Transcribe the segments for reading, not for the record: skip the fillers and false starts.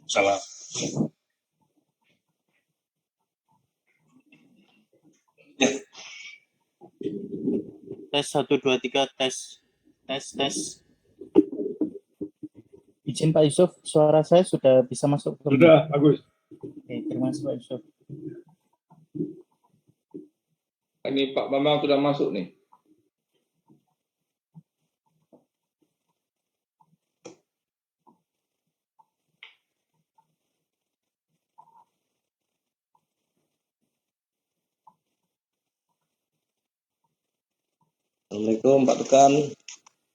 Salah. Tes 1 2 3 tes. Tes. Izin Pak Yusuf, suara saya sudah bisa masuk ke Sudah, bagus. Oke, terima kasih Pak Yusuf. Ini Pak Bambang sudah masuk nih. Assalamualaikum Pak Tukan.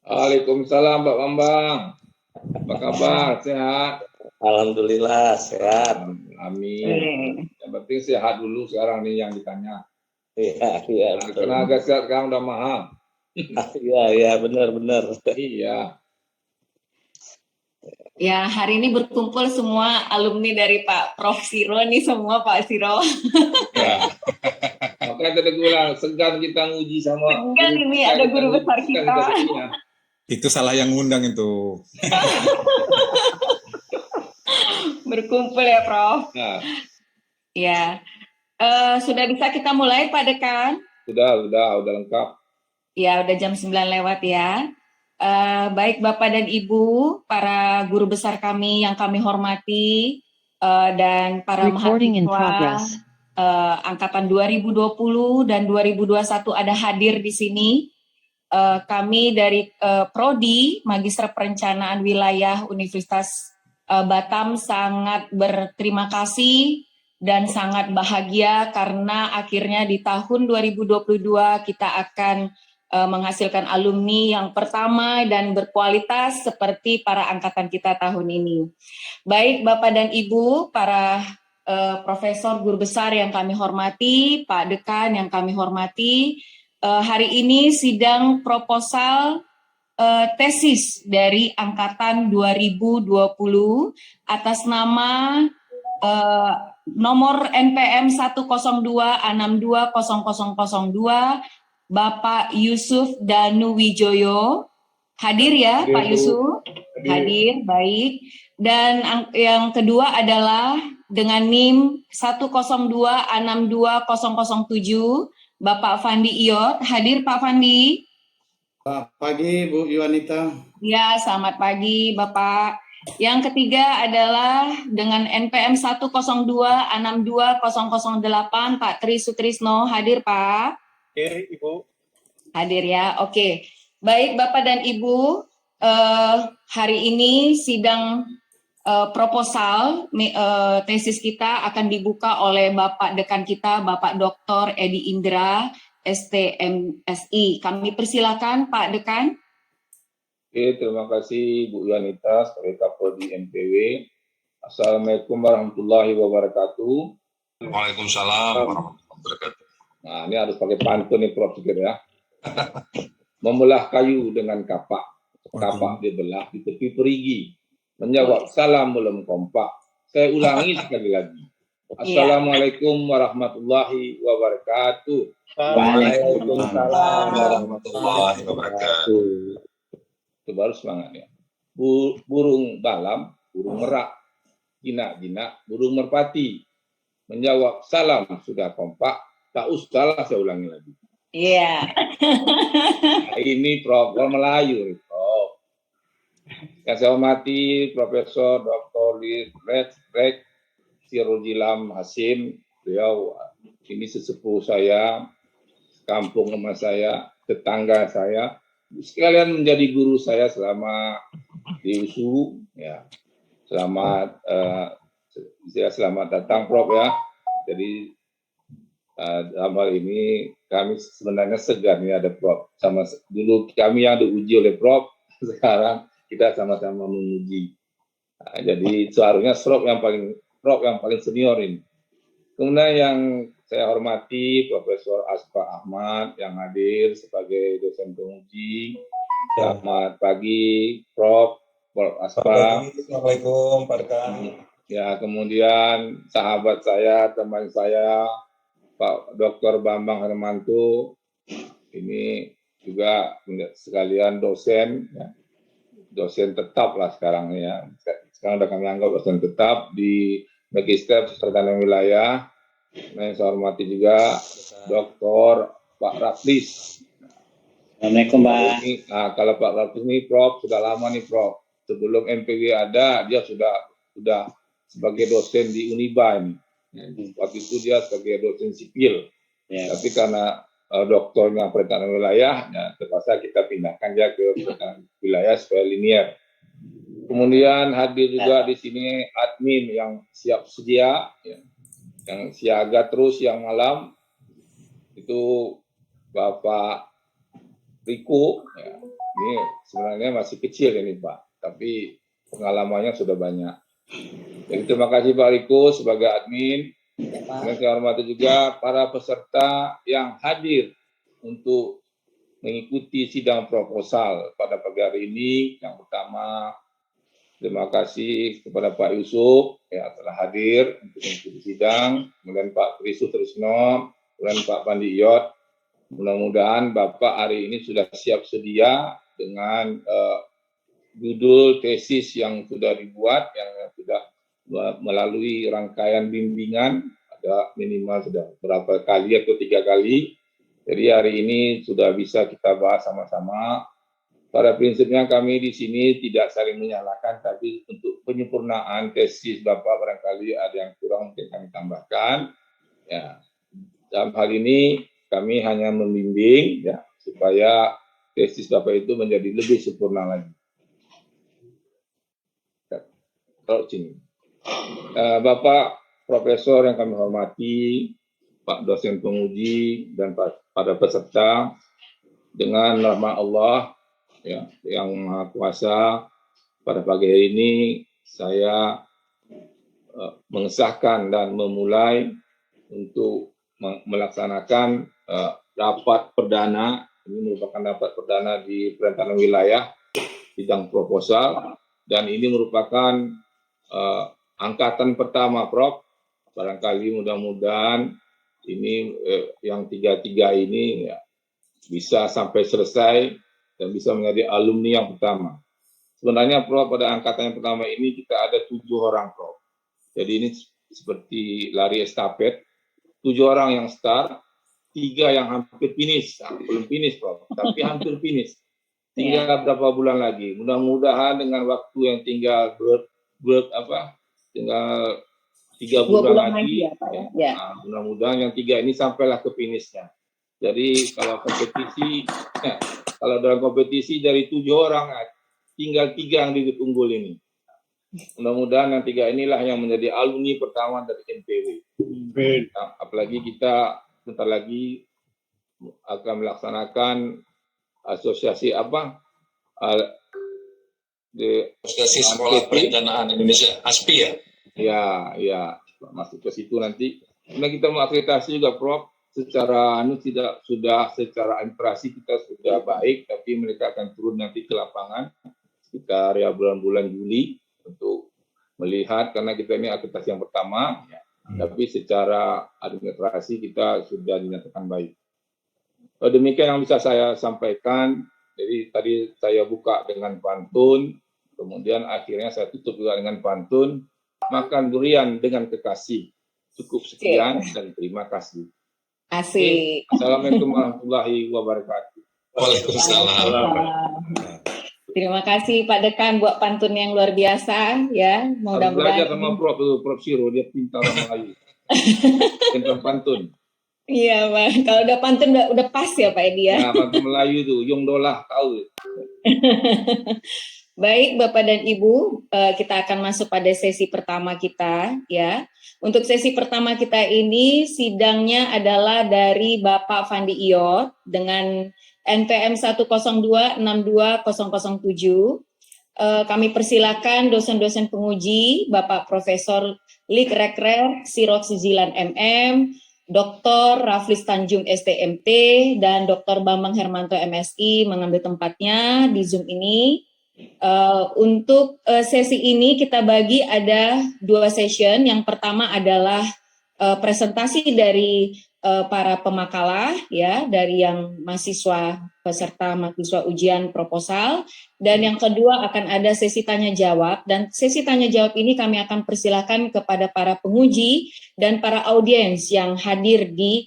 Waalaikumsalam Pak Bambang. Apa kabar? Sehat? Alhamdulillah sehat. Amin. Yang penting sehat dulu sekarang nih yang ditanya. Iya. Nah, tenaga sehat sekarang udah mahal. Iya benar. Iya. Ya, hari ini berkumpul semua alumni dari Pak Prof. Siro nih, semua Pak Siro. Ya. Makanya tadi gue bilang, segan kita nguji sama... Segan ini ada guru besar kita. Itu salah yang ngundang itu. Berkumpul ya, Prof. Nah. Ya. Sudah bisa kita mulai, Pak Dekan? Sudah lengkap. Ya, udah jam 9 lewat ya. Baik Bapak dan Ibu, para guru besar kami yang kami hormati, dan para mahasiswa angkatan 2020 dan 2021 ada hadir di sini. Kami dari Prodi Magister Perencanaan Wilayah Universitas Batam sangat berterima kasih dan sangat bahagia karena akhirnya di tahun 2022 kita akan menghasilkan alumni yang pertama dan berkualitas seperti para angkatan kita tahun ini. Baik Bapak dan Ibu, para profesor guru besar yang kami hormati, Pak Dekan yang kami hormati, hari ini sidang proposal tesis dari angkatan 2020 atas nama nomor NPM 10262620002 Bapak Yusuf Danuwijoyo. Hadir ya Pak Yusuf? Hadir, baik. Dan yang kedua adalah dengan NIM 102620007 Bapak Fandi Iyot. Hadir Pak Fandi? Selamat pagi Bu Yuanita. Ya, selamat pagi Bapak. Yang ketiga adalah dengan NPM 102620008 Pak Tri Sutrisno. Hadir Pak? Hadir Ibu. Hadir ya, oke. Baik Bapak dan Ibu, hari ini sidang proposal tesis kita akan dibuka oleh Bapak Dekan kita, Bapak Dr. Edi Indra, STMSI. Kami persilakan Pak Dekan. Oke, terima kasih Bu Yuanita sebagai Kapolri NPW. Assalamualaikum warahmatullahi wabarakatuh. Waalaikumsalam warahmatullahi wabarakatuh. Nah, ini harus pakai pantun nih Prof. Sikir ya. Memelah kayu dengan kapak dibelah di tepi perigi. Menjawab salam belum kompak. Saya ulangi sekali lagi. Assalamualaikum warahmatullahi wabarakatuh. Waalaikumsalam warahmatullahi wabarakatuh. Itu baru semangatnya. Burung balam, burung merak, jinak-jinak, burung merpati. Menjawab salam sudah kompak. Tak usahlah saya ulangi lagi. Iya. Nah, ini Prof. Melayu, Prof. Yang saya hormati Profesor Dr. Rek Sirul Jilam Hasim, beliau ini sesepuh saya, kampung rumah saya, tetangga saya, sekalian menjadi guru saya selama di USU. Ya, selamat datang Prof ya. Jadi dalam hal ini kami sebenarnya segan ya ada Prof. Sama dulu kami yang diuji oleh Prof. Sekarang kita sama-sama menguji. Nah, jadi seharusnya Prof yang paling senior ini. Kemudian yang saya hormati Profesor Aspa Ahmad yang hadir sebagai dosen penguji. Selamat pagi Prof. Aspa. Assalamualaikum Pak Dekan. Ya, kemudian sahabat saya, teman saya Pak Dr. Bambang Hermanto, ini juga sekalian dosen, ya. Dosen tetap lah sekarang ya. Sekarang udah kami anggap dosen tetap di Magister Pertanian Wilayah. Nah, yang saya hormati juga Dr. Pak Raplis. Assalamualaikum, Pak. Kalau Pak Raplis ini Prof sudah lama nih Prof. Sebelum MPW ada dia sudah sebagai dosen di Uniba ini. Waktu itu dia sebagai dosen sipil. Ya. Tapi karena doktornya pertanian wilayah, ya, terpaksa kita pindahkan dia ke pertanian wilayah supaya linear. Kemudian hadir juga di sini admin yang siap sedia, ya, yang siaga terus yang malam itu Bapak Riko. Ya. Ini sebenarnya masih kecil ini Pak, tapi pengalamannya sudah banyak. Jadi terima kasih Pak Riko sebagai admin. Dan saya hormati juga para peserta yang hadir untuk mengikuti sidang proposal pada pagi hari ini. Yang pertama, terima kasih kepada Pak Yusuf ya telah hadir untuk mengikuti sidang. Kemudian Pak Tri Sutrisno, kemudian Pak Pandi Iyot. Mudah-mudahan Bapak hari ini sudah siap sedia dengan judul tesis yang sudah dibuat, yang sudah melalui rangkaian bimbingan, ada minimal sudah berapa kali atau 3 kali. Jadi hari ini sudah bisa kita bahas sama-sama. Pada prinsipnya kami di sini tidak saling menyalahkan, tapi untuk penyempurnaan tesis Bapak barangkali ada yang kurang mungkin kami tambahkan. Ya, dalam hal ini kami hanya membimbing ya supaya tesis Bapak itu menjadi lebih sempurna lagi. Kalau sini. Bapak Profesor yang kami hormati, Pak dosen penguji dan pada peserta, dengan rahmat Allah ya, yang Maha Kuasa, pada pagi hari ini saya mengesahkan dan memulai untuk melaksanakan rapat perdana. Ini merupakan rapat perdana di Pertanian Wilayah sidang proposal, dan ini merupakan angkatan pertama, Prof. Barangkali mudah-mudahan ini yang 33 ini ya, bisa sampai selesai dan bisa menjadi alumni yang pertama. Sebenarnya, Prof, pada angkatan yang pertama ini kita ada 7 orang, Prof. Jadi ini seperti lari estafet, 7 orang yang start, 3 yang hampir finish, belum finish, Prof, tapi hampir finish. Tinggal berapa bulan lagi. Mudah-mudahan dengan waktu yang tinggal tinggal 3 bulan lagi ya, Pak, ya. Nah, mudah-mudahan yang 3 ini sampailah ke finishnya. Jadi kalau kompetisi, ya, kalau dalam kompetisi dari 7 orang, tinggal 3 yang bibit unggul ini. Mudah-mudahan yang 3 inilah yang menjadi alumni pertama dari NPW. Nah, apalagi kita sebentar lagi akan melaksanakan asosiasi Asosiasi Sekolah Perencanaan Indonesia, ASPI ya? Ya, masuk ke situ nanti. Kemudian kita mengakreditasi juga, Prof. Secara secara administrasi kita sudah baik, tapi mereka akan turun nanti ke lapangan sekitar ya bulan-bulan Juli untuk melihat, karena kita ini akreditasi yang pertama, tapi secara administrasi kita sudah dinyatakan baik. Demikian yang bisa saya sampaikan. Jadi tadi saya buka dengan pantun, kemudian akhirnya saya tutup juga dengan pantun. Makan durian dengan kekasih. Cukup sekian dan terima kasih. Asik. Assalamualaikum warahmatullahi wabarakatuh. Waalaikumsalam. Terima kasih Pak Dekan buat pantun yang luar biasa ya. Harus belajar Mudah-mudahan sama Prof Siro, dia pintar Melayu. Pintar pantun. iya, Bang. Kalau udah pantun udah pas ya Pak Edi ya. Nah, pantun Melayu itu, Yung Dolah, tahu. Baik, Bapak dan Ibu, kita akan masuk pada sesi pertama kita ya. Untuk sesi pertama kita ini sidangnya adalah dari Bapak Fandi Iyot dengan NPM 102620007. Kami persilakan dosen-dosen penguji, Bapak Profesor Lik Rekrer Sirot Sizilan MM, Dr. Raflis Tanjung STMT, dan Dr. Bambang Hermanto MSI mengambil tempatnya di Zoom ini. Untuk sesi ini kita bagi ada 2 session. Yang pertama adalah presentasi dari para pemakalah ya, dari yang mahasiswa peserta mahasiswa ujian proposal, dan yang kedua akan ada sesi tanya jawab, dan sesi tanya jawab ini kami akan persilakan kepada para penguji dan para audiens yang hadir di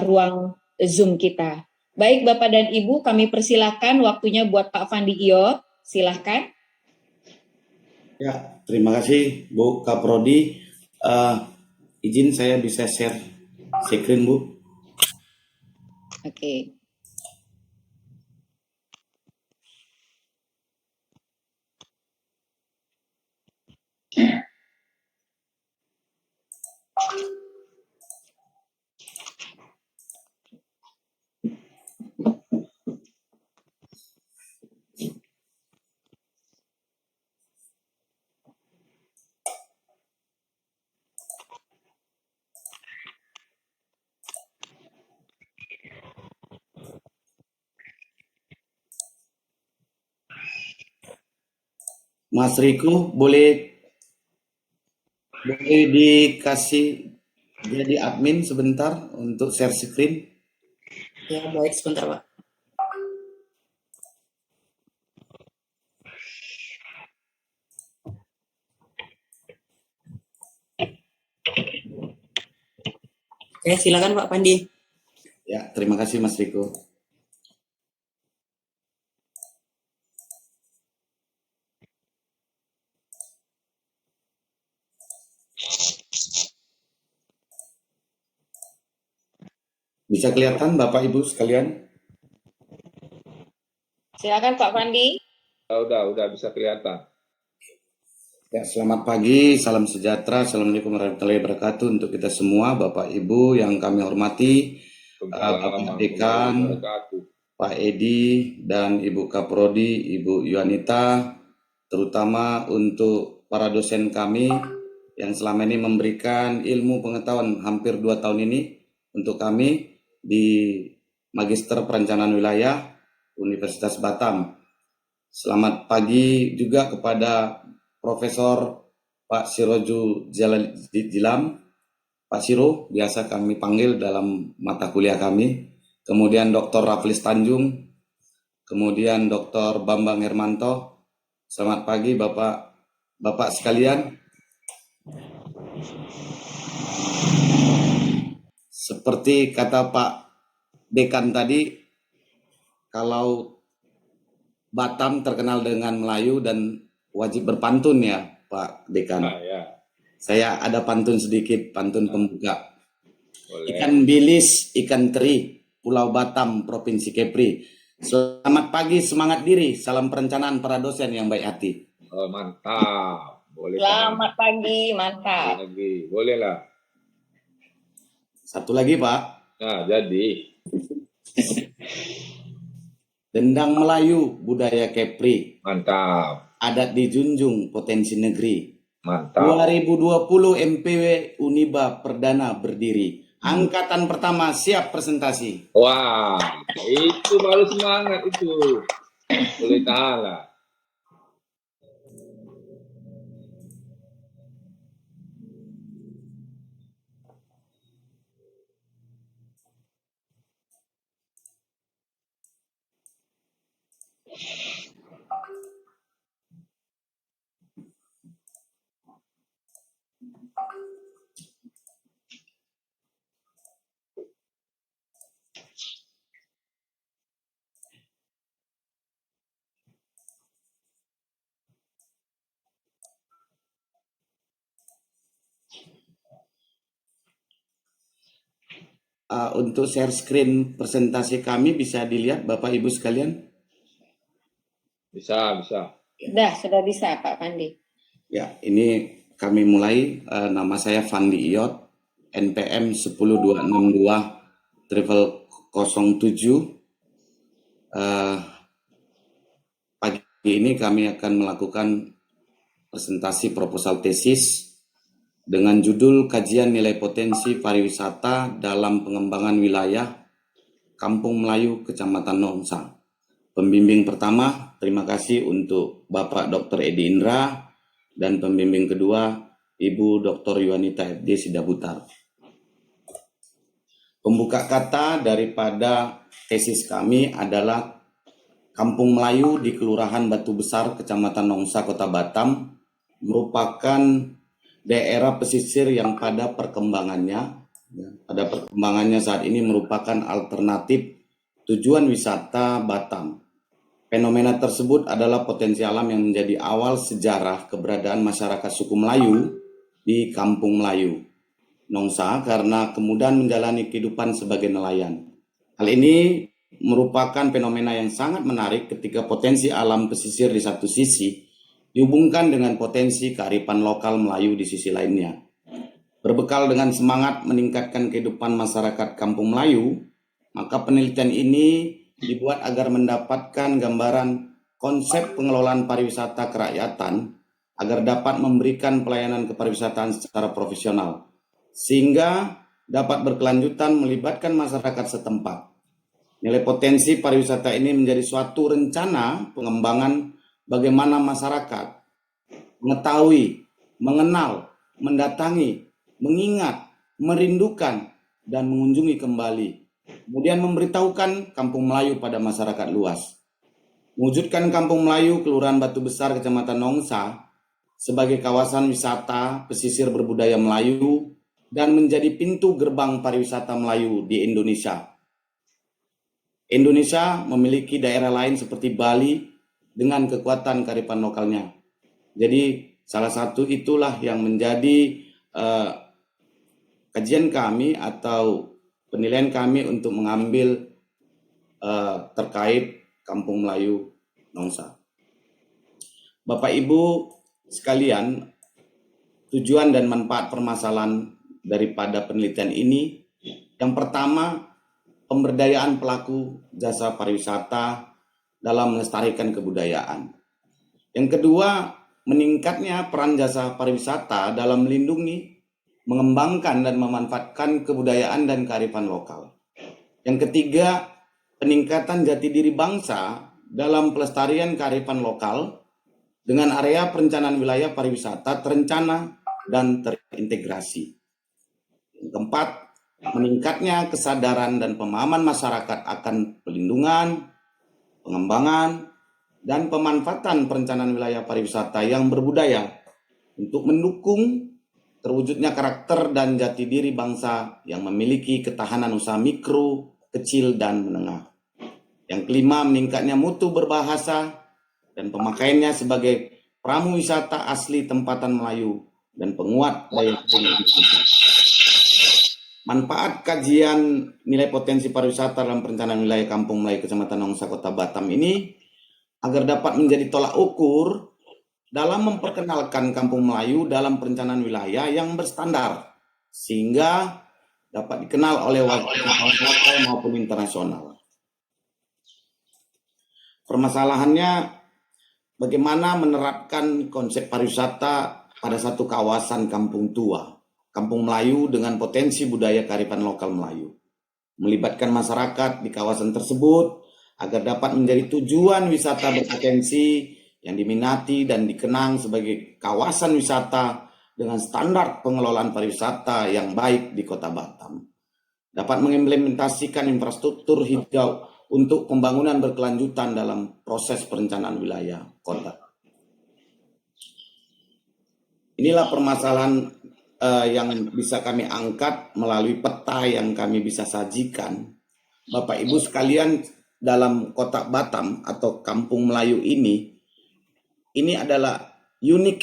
ruang Zoom kita. Baik Bapak dan Ibu, kami persilakan waktunya buat Pak Fandi Iyot, silahkan. Ya, terima kasih Bu Kaprodi. Izin saya bisa share screen Bu. Oke. Mas Riko boleh dikasih jadi admin sebentar untuk share screen? Ya, baik, sebentar Pak. Oke, silakan Pak Pandi. Ya, terima kasih Mas Riko. Bisa kelihatan Bapak Ibu sekalian? Silakan Pak Pandi. Udah bisa kelihatan. Ya, selamat pagi, salam sejahtera, assalamualaikum warahmatullahi wabarakatuh untuk kita semua, Bapak Ibu yang kami hormati, Bapak Dekan, Pak Edi, dan Ibu Kaprodi, Ibu Yuanita, terutama untuk para dosen kami yang selama ini memberikan ilmu pengetahuan hampir 2 tahun ini untuk kami di Magister Perencanaan Wilayah Universitas Batam. Selamat pagi juga kepada Profesor Pak Siroju Jilam, Pak Siro, biasa kami panggil dalam mata kuliah kami. Kemudian Dr. Raflis Tanjung, kemudian Dr. Bambang Hermanto. Selamat pagi Bapak sekalian. Seperti kata Pak Dekan tadi, kalau Batam terkenal dengan Melayu dan wajib berpantun ya Pak Dekan. Ya. Saya ada pantun sedikit, pantun pembuka. Boleh. Ikan bilis, ikan teri, Pulau Batam, Provinsi Kepri. Selamat pagi, semangat diri, salam perencanaan para dosen yang baik hati. Oh, mantap. Boleh. Selamat pagi, mantap. Lagi, boleh lah. Satu lagi Pak. Nah, jadi. Dendang Melayu, budaya Kepri. Mantap. Adat dijunjung, potensi negeri. Mantap. 2020 MPW Uniba Perdana berdiri. Angkatan pertama siap presentasi. Wah, itu baru semangat itu. Boleh tahan lah. Untuk share screen presentasi kami bisa dilihat Bapak Ibu sekalian? Bisa. Sudah bisa Pak Pandi. Ya, ini kami mulai. Nama saya Fandi Iyot, NPM 10262 triple 07. Pagi ini kami akan melakukan presentasi proposal tesis dengan judul Kajian Nilai Potensi Pariwisata dalam Pengembangan Wilayah Kampung Melayu Kecamatan Nongsa. Pembimbing pertama, terima kasih untuk Bapak Dr. Edi Indra, dan pembimbing kedua, Ibu Dr. Yuanita FD Sidabutar. Pembuka kata daripada tesis kami adalah Kampung Melayu di Kelurahan Batu Besar, Kecamatan Nongsa, Kota Batam, merupakan daerah pesisir yang pada perkembangannya saat ini merupakan alternatif tujuan wisata Batam. Fenomena tersebut adalah potensi alam yang menjadi awal sejarah keberadaan masyarakat suku Melayu di Kampung Melayu Nongsa karena kemudahan menjalani kehidupan sebagai nelayan. Hal ini merupakan fenomena yang sangat menarik ketika potensi alam pesisir di satu sisi dihubungkan dengan potensi kearifan lokal Melayu di sisi lainnya. Berbekal dengan semangat meningkatkan kehidupan masyarakat Kampung Melayu, maka penelitian ini dibuat agar mendapatkan gambaran konsep pengelolaan pariwisata kerakyatan agar dapat memberikan pelayanan kepariwisataan secara profesional, sehingga dapat berkelanjutan melibatkan masyarakat setempat. Nilai potensi pariwisata ini menjadi suatu rencana pengembangan bagaimana masyarakat mengetahui, mengenal, mendatangi, mengingat, merindukan, dan mengunjungi kembali. Kemudian memberitahukan Kampung Melayu pada masyarakat luas. Mewujudkan Kampung Melayu Kelurahan Batu Besar Kecamatan Nongsa sebagai kawasan wisata pesisir berbudaya Melayu dan menjadi pintu gerbang pariwisata Melayu di Indonesia. Indonesia memiliki daerah lain seperti Bali dengan kekuatan kearifan lokalnya. Jadi salah satu itulah yang menjadi kajian kami atau penilaian kami untuk mengambil terkait Kampung Melayu Nongsa. Bapak Ibu sekalian, tujuan dan manfaat permasalahan daripada penelitian ini, yang pertama, pemberdayaan pelaku jasa pariwisata dalam melestarikan kebudayaan. Yang kedua, meningkatnya peran jasa pariwisata dalam melindungi, mengembangkan dan memanfaatkan kebudayaan dan kearifan lokal. Yang ketiga, peningkatan jati diri bangsa dalam pelestarian kearifan lokal dengan area perencanaan wilayah pariwisata terencana dan terintegrasi. Yang keempat, meningkatnya kesadaran dan pemahaman masyarakat akan pelindungan, pengembangan, dan pemanfaatan perencanaan wilayah pariwisata yang berbudaya untuk mendukung terwujudnya karakter dan jati diri bangsa yang memiliki ketahanan usaha mikro, kecil, dan menengah. Yang kelima, meningkatnya mutu berbahasa dan pemakaiannya sebagai pramu wisata asli tempatan Melayu dan penguat daya tarik Indonesia. Manfaat kajian nilai potensi pariwisata dalam perencanaan wilayah Kampung Melayu Kecamatan Nongsa Kota Batam ini agar dapat menjadi tolak ukur dalam memperkenalkan Kampung Melayu dalam perencanaan wilayah yang berstandar sehingga dapat dikenal oleh wisatawan lokal maupun internasional. Permasalahannya bagaimana menerapkan konsep pariwisata pada satu kawasan kampung tua, Kampung Melayu dengan potensi budaya kearifan lokal Melayu. Melibatkan masyarakat di kawasan tersebut agar dapat menjadi tujuan wisata berpotensi yang diminati dan dikenang sebagai kawasan wisata dengan standar pengelolaan pariwisata yang baik di Kota Batam. Dapat mengimplementasikan infrastruktur hijau untuk pembangunan berkelanjutan dalam proses perencanaan wilayah kota. Inilah permasalahan yang bisa kami angkat melalui peta yang kami bisa sajikan. Bapak Ibu sekalian, dalam Kota Batam atau Kampung Melayu ini adalah unik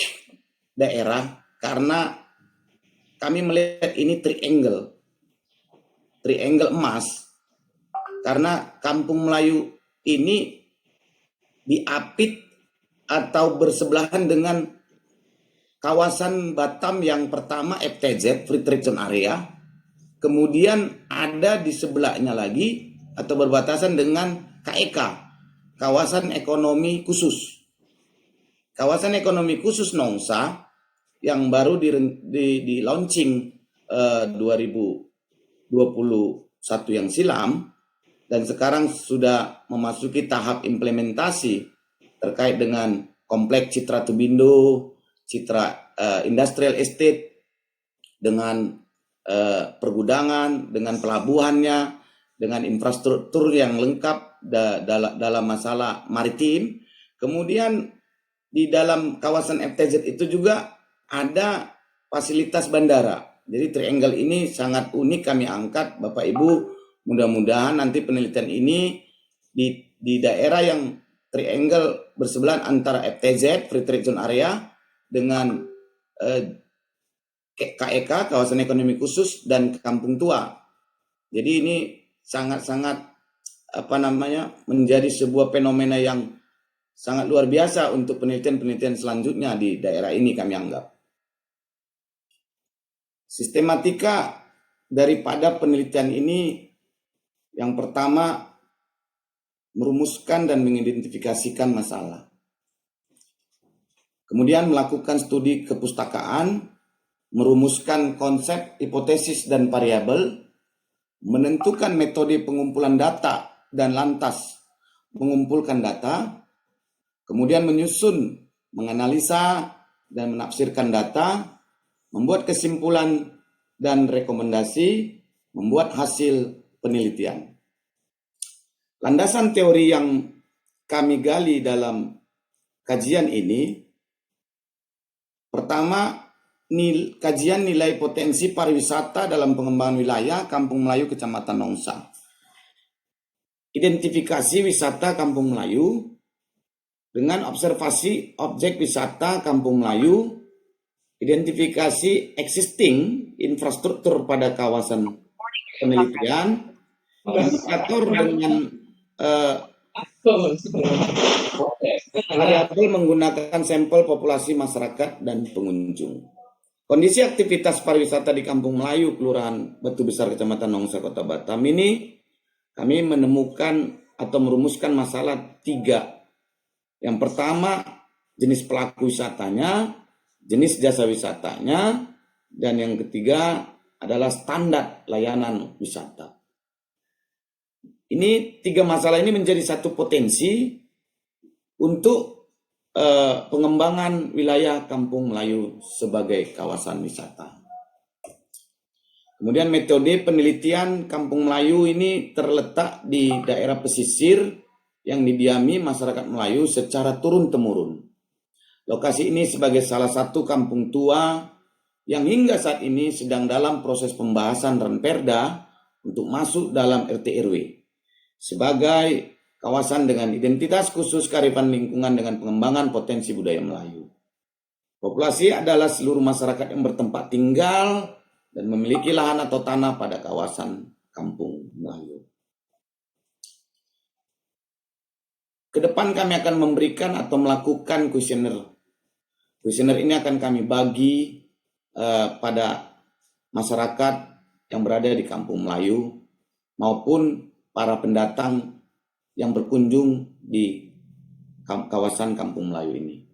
daerah karena kami melihat ini triangle emas, karena Kampung Melayu ini diapit atau bersebelahan dengan kawasan Batam yang pertama FTZ, Free Trade Zone Area, kemudian ada di sebelahnya lagi atau berbatasan dengan KEK, Kawasan Ekonomi Khusus. Kawasan Ekonomi Khusus Nongsa yang baru di launching 2021 yang silam dan sekarang sudah memasuki tahap implementasi terkait dengan Kompleks Citra Tubindo, Citra Industrial Estate dengan pergudangan, dengan pelabuhannya, dengan infrastruktur yang lengkap dalam masalah maritim. Kemudian di dalam kawasan FTZ itu juga ada fasilitas bandara. Jadi triangle ini sangat unik kami angkat, Bapak Ibu. Mudah-mudahan nanti penelitian ini di daerah yang triangle bersebelahan antara FTZ, Free Trade Zone Area, dengan KEK, Kawasan Ekonomi Khusus, dan Kampung Tua. Jadi ini sangat-sangat menjadi sebuah fenomena yang sangat luar biasa untuk penelitian-penelitian selanjutnya di daerah ini kami anggap. Sistematika daripada penelitian ini yang pertama merumuskan dan mengidentifikasikan masalah. Kemudian melakukan studi kepustakaan, merumuskan konsep, hipotesis, dan variabel, menentukan metode pengumpulan data dan lantas mengumpulkan data, kemudian menyusun, menganalisa, dan menafsirkan data, membuat kesimpulan dan rekomendasi, membuat hasil penelitian. Landasan teori yang kami gali dalam kajian ini, pertama, kajian nilai potensi pariwisata dalam pengembangan wilayah Kampung Melayu Kecamatan Nongsa. Identifikasi wisata Kampung Melayu dengan observasi objek wisata Kampung Melayu, identifikasi existing infrastruktur pada kawasan penelitian, indikator dengan variabel menggunakan sampel populasi masyarakat dan pengunjung. Kondisi aktivitas pariwisata di Kampung Melayu, Kelurahan Batu Besar, Kecamatan Nongsa, Kota Batam ini kami menemukan atau merumuskan masalah 3. Yang pertama, jenis pelaku wisatanya, jenis jasa wisatanya, dan yang ketiga adalah standar layanan wisata. Ini 3 masalah ini menjadi satu potensi untuk pengembangan wilayah Kampung Melayu sebagai kawasan wisata. Kemudian metode penelitian Kampung Melayu ini terletak di daerah pesisir yang didiami masyarakat Melayu secara turun-temurun. Lokasi ini sebagai salah satu kampung tua yang hingga saat ini sedang dalam proses pembahasan Ranperda untuk masuk dalam RT RW sebagai kawasan dengan identitas khusus kearifan lingkungan dengan pengembangan potensi budaya Melayu. Populasi adalah seluruh masyarakat yang bertempat tinggal dan memiliki lahan atau tanah pada kawasan Kampung Melayu. Kedepan kami akan memberikan atau melakukan kuesioner. Kuesioner ini akan kami bagi pada masyarakat yang berada di Kampung Melayu maupun para pendatang yang berkunjung di kawasan Kampung Melayu ini.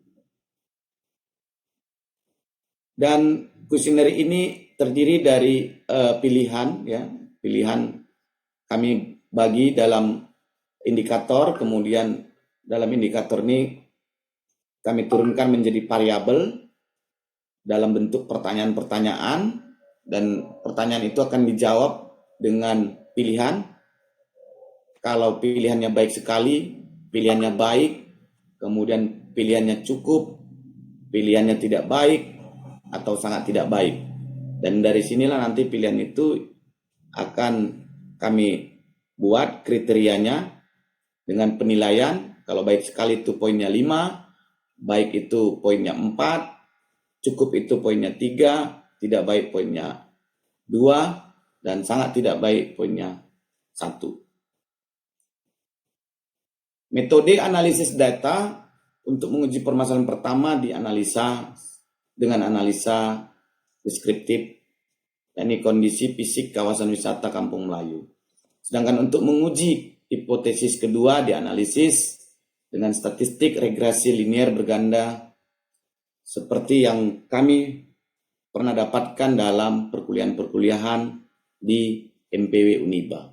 Dan kuesioner ini terdiri dari pilihan kami bagi dalam indikator, kemudian dalam indikator ini kami turunkan menjadi variabel dalam bentuk pertanyaan-pertanyaan, dan pertanyaan itu akan dijawab dengan pilihan. Kalau pilihannya baik sekali, pilihannya baik, kemudian pilihannya cukup, pilihannya tidak baik, atau sangat tidak baik. Dan dari sinilah nanti pilihan itu akan kami buat kriterianya dengan penilaian. Kalau baik sekali itu poinnya 5, baik itu poinnya 4, cukup itu poinnya 3, tidak baik poinnya 2, dan sangat tidak baik poinnya 1. Metode analisis data untuk menguji permasalahan pertama dianalisa dengan analisa deskriptif, yakni kondisi fisik kawasan wisata Kampung Melayu. Sedangkan untuk menguji hipotesis kedua dianalisis dengan statistik regresi linear berganda seperti yang kami pernah dapatkan dalam perkuliahan di MPW Uniba.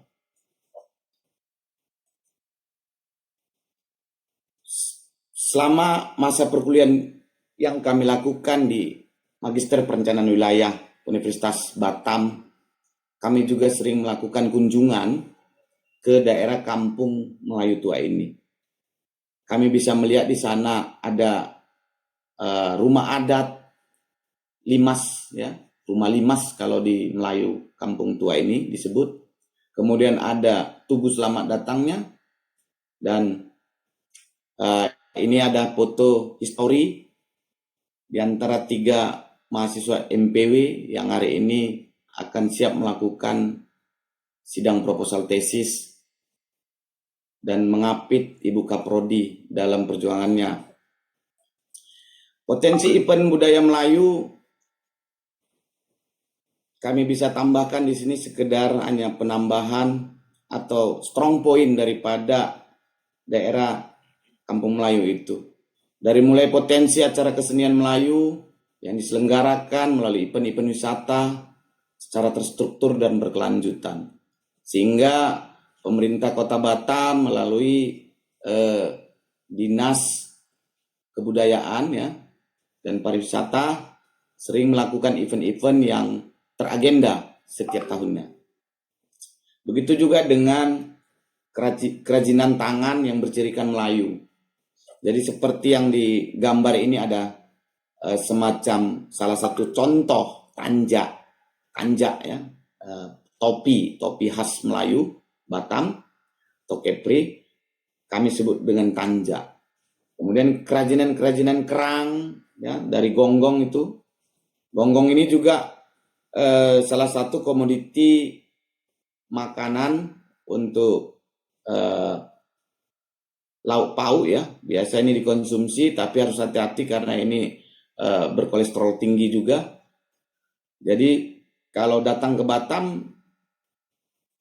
Selama masa perkuliahan yang kami lakukan di Magister Perencanaan Wilayah Universitas Batam kami juga sering melakukan kunjungan ke daerah kampung Melayu tua ini. Kami bisa melihat di sana ada rumah adat limas, ya, rumah limas kalau di Melayu kampung tua ini disebut. Kemudian ada tugu selamat datangnya, dan ini ada foto histori di antara 3 mahasiswa MPW yang hari ini akan siap melakukan sidang proposal tesis dan mengapit Ibu Kaprodi dalam perjuangannya. Potensi event budaya Melayu kami bisa tambahkan di sini sekedar hanya penambahan atau strong point daripada daerah Kampung Melayu itu. Dari mulai potensi acara kesenian Melayu yang diselenggarakan melalui event-event wisata secara terstruktur dan berkelanjutan. Sehingga pemerintah Kota Batam melalui Dinas Kebudayaan, ya, dan Pariwisata sering melakukan event-event yang teragenda setiap tahunnya. Begitu juga dengan kerajinan tangan yang bercirikan Melayu. Jadi seperti yang di gambar ini ada semacam salah satu contoh tanja ya, topi khas Melayu Batam, tokepri, kami sebut dengan tanja. Kemudian kerajinan kerang, ya, dari gonggong itu. Gonggong ini juga salah satu komoditi makanan untuk lauk pauk, ya. Biasa ini dikonsumsi, tapi harus hati-hati karena ini berkolesterol tinggi juga. Jadi kalau datang ke Batam,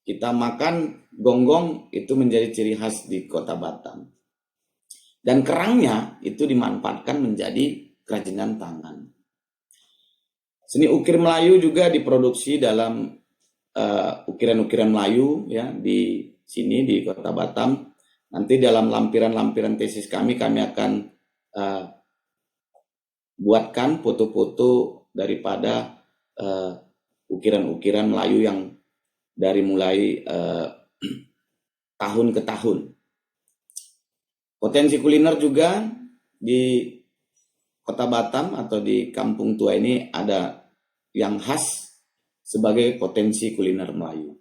kita makan gonggong, itu menjadi ciri khas di Kota Batam. Dan kerangnya itu dimanfaatkan menjadi kerajinan tangan. Seni ukir Melayu juga diproduksi dalam ukiran-ukiran Melayu, ya, di sini di Kota Batam. Nanti dalam lampiran-lampiran tesis kami akan buatkan foto-foto daripada ukiran-ukiran Melayu yang dari mulai tahun ke tahun. Potensi kuliner juga di Kota Batam atau di Kampung Tua ini ada yang khas sebagai potensi kuliner Melayu.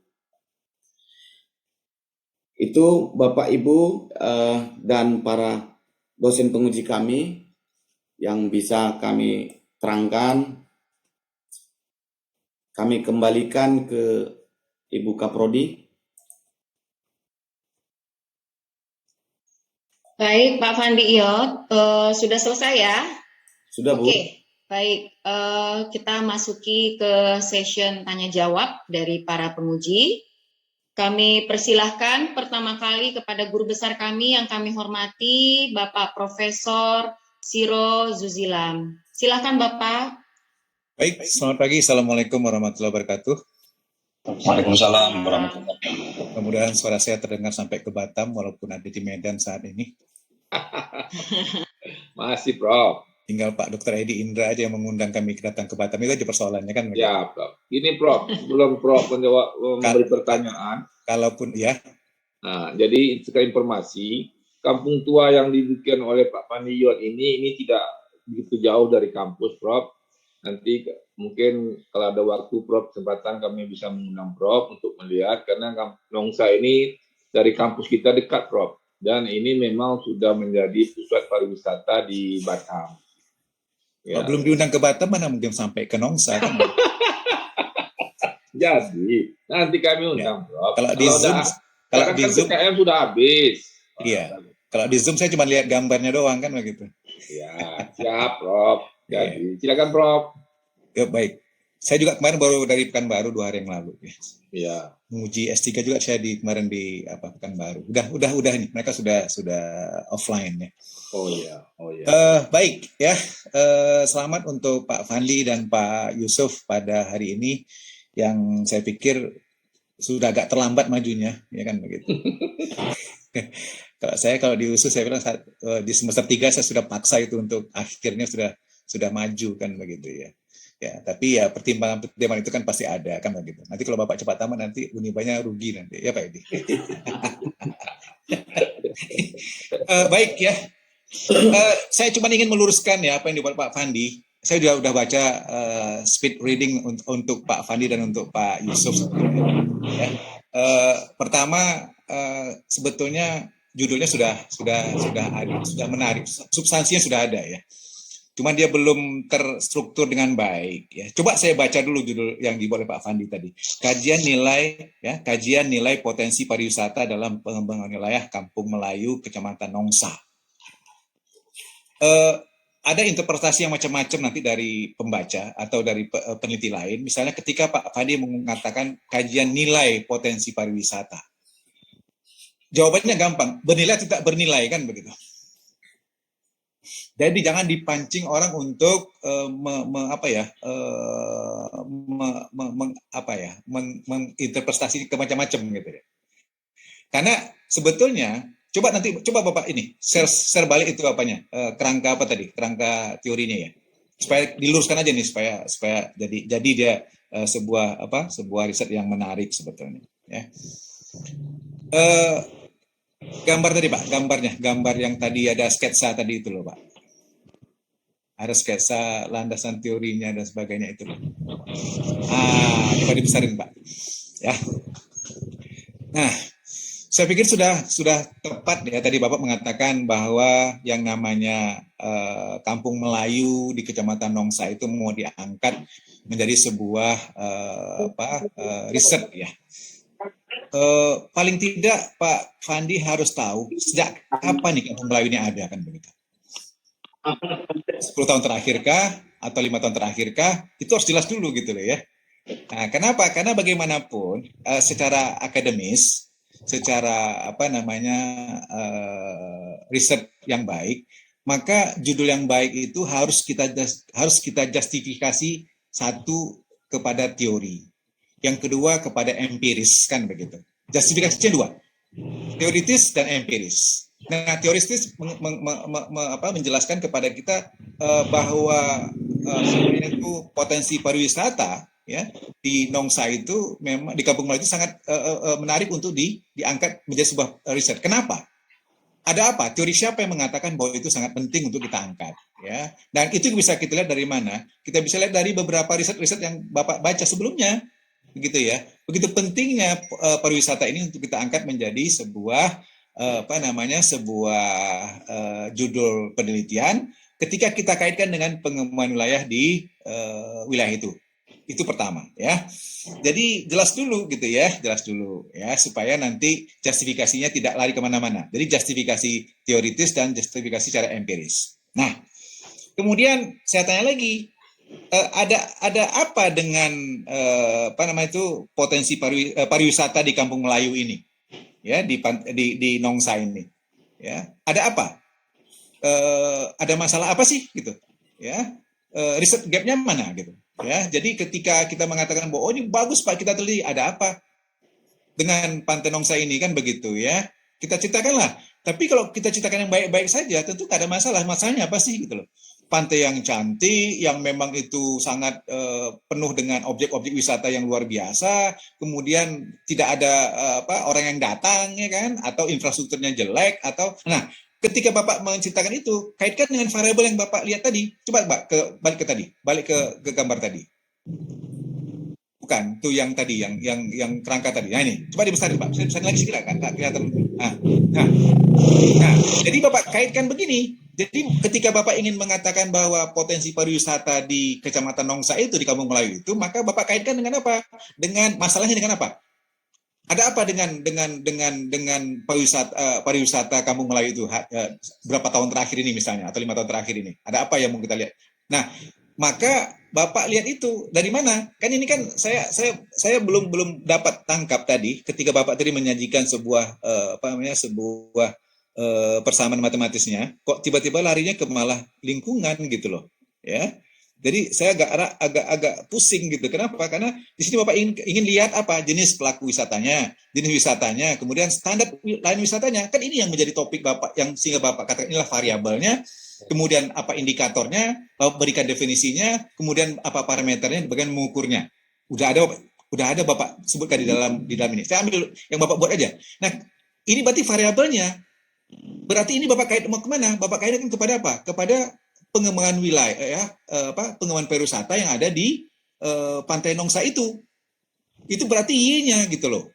Itu Bapak Ibu dan para dosen penguji kami yang bisa kami terangkan. Kami kembalikan ke Ibu Kaprodi. Baik, Pak Fandi Iyot, sudah selesai ya? Sudah, Bu. Oke, baik. Kita masuki ke session tanya-jawab dari para penguji. Kami persilahkan pertama kali kepada guru besar kami yang kami hormati, Bapak Profesor Siro Zuzilam. Silakan Bapak. Baik, selamat pagi. Assalamualaikum warahmatullahi wabarakatuh. Waalaikumsalam warahmatullahi wabarakatuh. Mudah-mudahan suara saya terdengar sampai ke Batam walaupun ada di Medan saat ini. Masih, Prof. Tinggal Pak Dr. Edi Indra aja yang mengundang kami datang ke Batam. Itu aja persoalannya kan? Ya, Prof. Ini, Prof, belum Prof menjawab memberi pertanyaan. Kalaupun ya. Nah, jadi sekedar informasi, Kampung Tua yang dibikin oleh Pak Fandi Iyot ini tidak begitu jauh dari kampus, Prof. Nanti mungkin kalau ada waktu, Prof, kesempatan kami bisa mengundang Prof untuk melihat, karena Nongsa ini dari kampus kita dekat, Prof. Dan ini memang sudah menjadi pusat pariwisata di Batam. Ya. Belum diundang ke Batam, mana mungkin sampai ke Nongsa. Kan? Jadi, nanti kami undang, Prof. Kalau di Zoom, kalau di Zoom PKM sudah habis. Iya. Kalau di Zoom saya cuma lihat gambarnya doang kan begitu. Ya, siap, Prof. Jadi, silakan, Prof. Ya, baik. Saya juga kemarin baru dari Pekanbaru 2 hari yang lalu. Iya. Menguji S3 juga saya kemarin di Pekanbaru. Udah nih. Mereka sudah offline ya. Oh iya. Baik ya. Selamat untuk Pak Fandi dan Pak Yusuf pada hari ini yang saya pikir sudah agak terlambat majunya, ya kan begitu. Kalau di USU saya bilang di semester 3 saya sudah paksa itu untuk akhirnya sudah maju kan begitu ya. Ya, tapi ya pertimbangan itu kan pasti ada kan begitu. Nanti kalau Bapak cepat tamat nanti Unibanya rugi nanti ya Pak Edi. Baik ya. Saya cuma ingin meluruskan ya apa yang dibuat Pak Fandi. Saya juga udah baca speed reading untuk Pak Fandi dan untuk Pak Yusuf. Ya. Pertama sebetulnya judulnya sudah ada, sudah menarik, substansinya sudah ada ya. Cuma dia belum terstruktur dengan baik. Ya. Coba saya baca dulu judul yang dibuat oleh Pak Fandi tadi. Kajian nilai potensi pariwisata dalam pengembangan wilayah Kampung Melayu, Kecamatan Nongsa. Ada interpretasi yang macam-macam nanti dari pembaca atau dari peneliti lain. Misalnya ketika Pak Fandi mengatakan kajian nilai potensi pariwisata. Jawabannya gampang, bernilai tidak bernilai kan begitu. Jadi jangan dipancing orang untuk menginterpretasi ke macam-macam gitu ya. Karena sebetulnya coba Bapak ini share balik itu apanya, kerangka apa tadi, kerangka teorinya ya, supaya diluruskan aja nih supaya jadi dia sebuah riset yang menarik sebetulnya ya. Gambar tadi Pak, gambar yang tadi ada sketsa tadi itu loh Pak. Ada sketsa landasan teorinya dan sebagainya itu. Coba dibesarin Pak. Ya. Nah, saya pikir sudah tepat ya tadi Bapak mengatakan bahwa yang namanya Kampung Melayu di Kecamatan Nongsa itu mau diangkat menjadi sebuah riset ya. Paling tidak Pak Fandi harus tahu sejak kapan nih Kampung Melayu ini ada kan begitu. 10 tahun terakhirkah atau 5 tahun terakhirkah, itu harus jelas dulu gitu loh ya. Nah, kenapa? Karena bagaimanapun secara akademis, secara riset yang baik, maka judul yang baik itu harus kita justifikasi satu kepada teori, yang kedua kepada empiris kan begitu. Justifikasinya dua, teoritis dan empiris. Nah, teoritis menjelaskan kepada kita bahwa itu potensi pariwisata ya di Nongsa itu memang di Kampung Melayu itu sangat menarik untuk diangkat menjadi sebuah riset. Kenapa? Ada apa? Teori siapa yang mengatakan bahwa itu sangat penting untuk kita angkat ya? Dan itu bisa kita lihat dari mana? Kita bisa lihat dari beberapa riset-riset yang Bapak baca sebelumnya. Begitu ya. Begitu pentingnya pariwisata ini untuk kita angkat menjadi sebuah judul penelitian ketika kita kaitkan dengan pengembangan wilayah di wilayah itu pertama ya. Jadi jelas dulu ya supaya nanti justifikasinya tidak lari kemana-mana. Jadi justifikasi teoritis dan justifikasi secara empiris. Nah, kemudian saya tanya lagi, ada apa dengan potensi pariwisata di Kampung Melayu ini? Ya di Nongsa ini ya ada apa, ada masalah apa sih gitu ya, riset gapnya mana gitu ya. Jadi ketika kita mengatakan bahwa ini bagus Pak kita teliti, ada apa dengan Pantai Nongsa ini kan begitu ya, kita ceritakanlah. Tapi kalau kita ceritakan yang baik-baik saja tentu tidak ada masalah. Masalahnya apa sih gitu loh. Pantai yang cantik, yang memang itu sangat penuh dengan objek-objek wisata yang luar biasa, kemudian tidak ada orang yang datang, ya kan? Atau infrastrukturnya jelek, atau nah, ketika Bapak menceritakan itu, kaitkan dengan variabel yang Bapak lihat tadi. Coba Pak balik ke gambar tadi. Bukan, itu yang tadi, yang kerangka tadi. Nah ini, coba dibesarin Pak, besarin lagi sedikit, nggak kelihatan. Nah, jadi Bapak kaitkan begini. Jadi ketika Bapak ingin mengatakan bahwa potensi pariwisata di Kecamatan Nongsa itu di Kampung Melayu itu, maka Bapak kaitkan dengan apa? Dengan masalahnya dengan apa? Ada apa dengan pariwisata Kampung Melayu itu berapa tahun terakhir ini misalnya atau 5 tahun terakhir ini? Ada apa yang mau kita lihat? Nah, maka Bapak lihat itu dari mana? Kan ini kan saya belum dapat tangkap tadi ketika Bapak tadi menyajikan sebuah persamaan matematisnya, kok tiba-tiba larinya ke malah lingkungan gitu loh, ya. Jadi saya agak pusing gitu. Kenapa? Karena di sini Bapak ingin lihat apa jenis pelaku wisatanya, kemudian standar lain wisatanya. Kan ini yang menjadi topik Bapak yang sehingga Bapak katakan inilah variabelnya kemudian apa indikatornya, berikan definisinya, kemudian apa parameternya, bagian mengukurnya. Udah ada Bapak sebutkan di dalam ini. Saya ambil yang Bapak buat aja. Nah, ini berarti variabelnya. Berarti ini Bapak kait mau kemana? Bapak kaitkan kepada apa? Kepada pengembangan wilayah, pengembangan pariwisata yang ada di Pantai Nongsa itu. Itu berarti Y-nya gitu loh.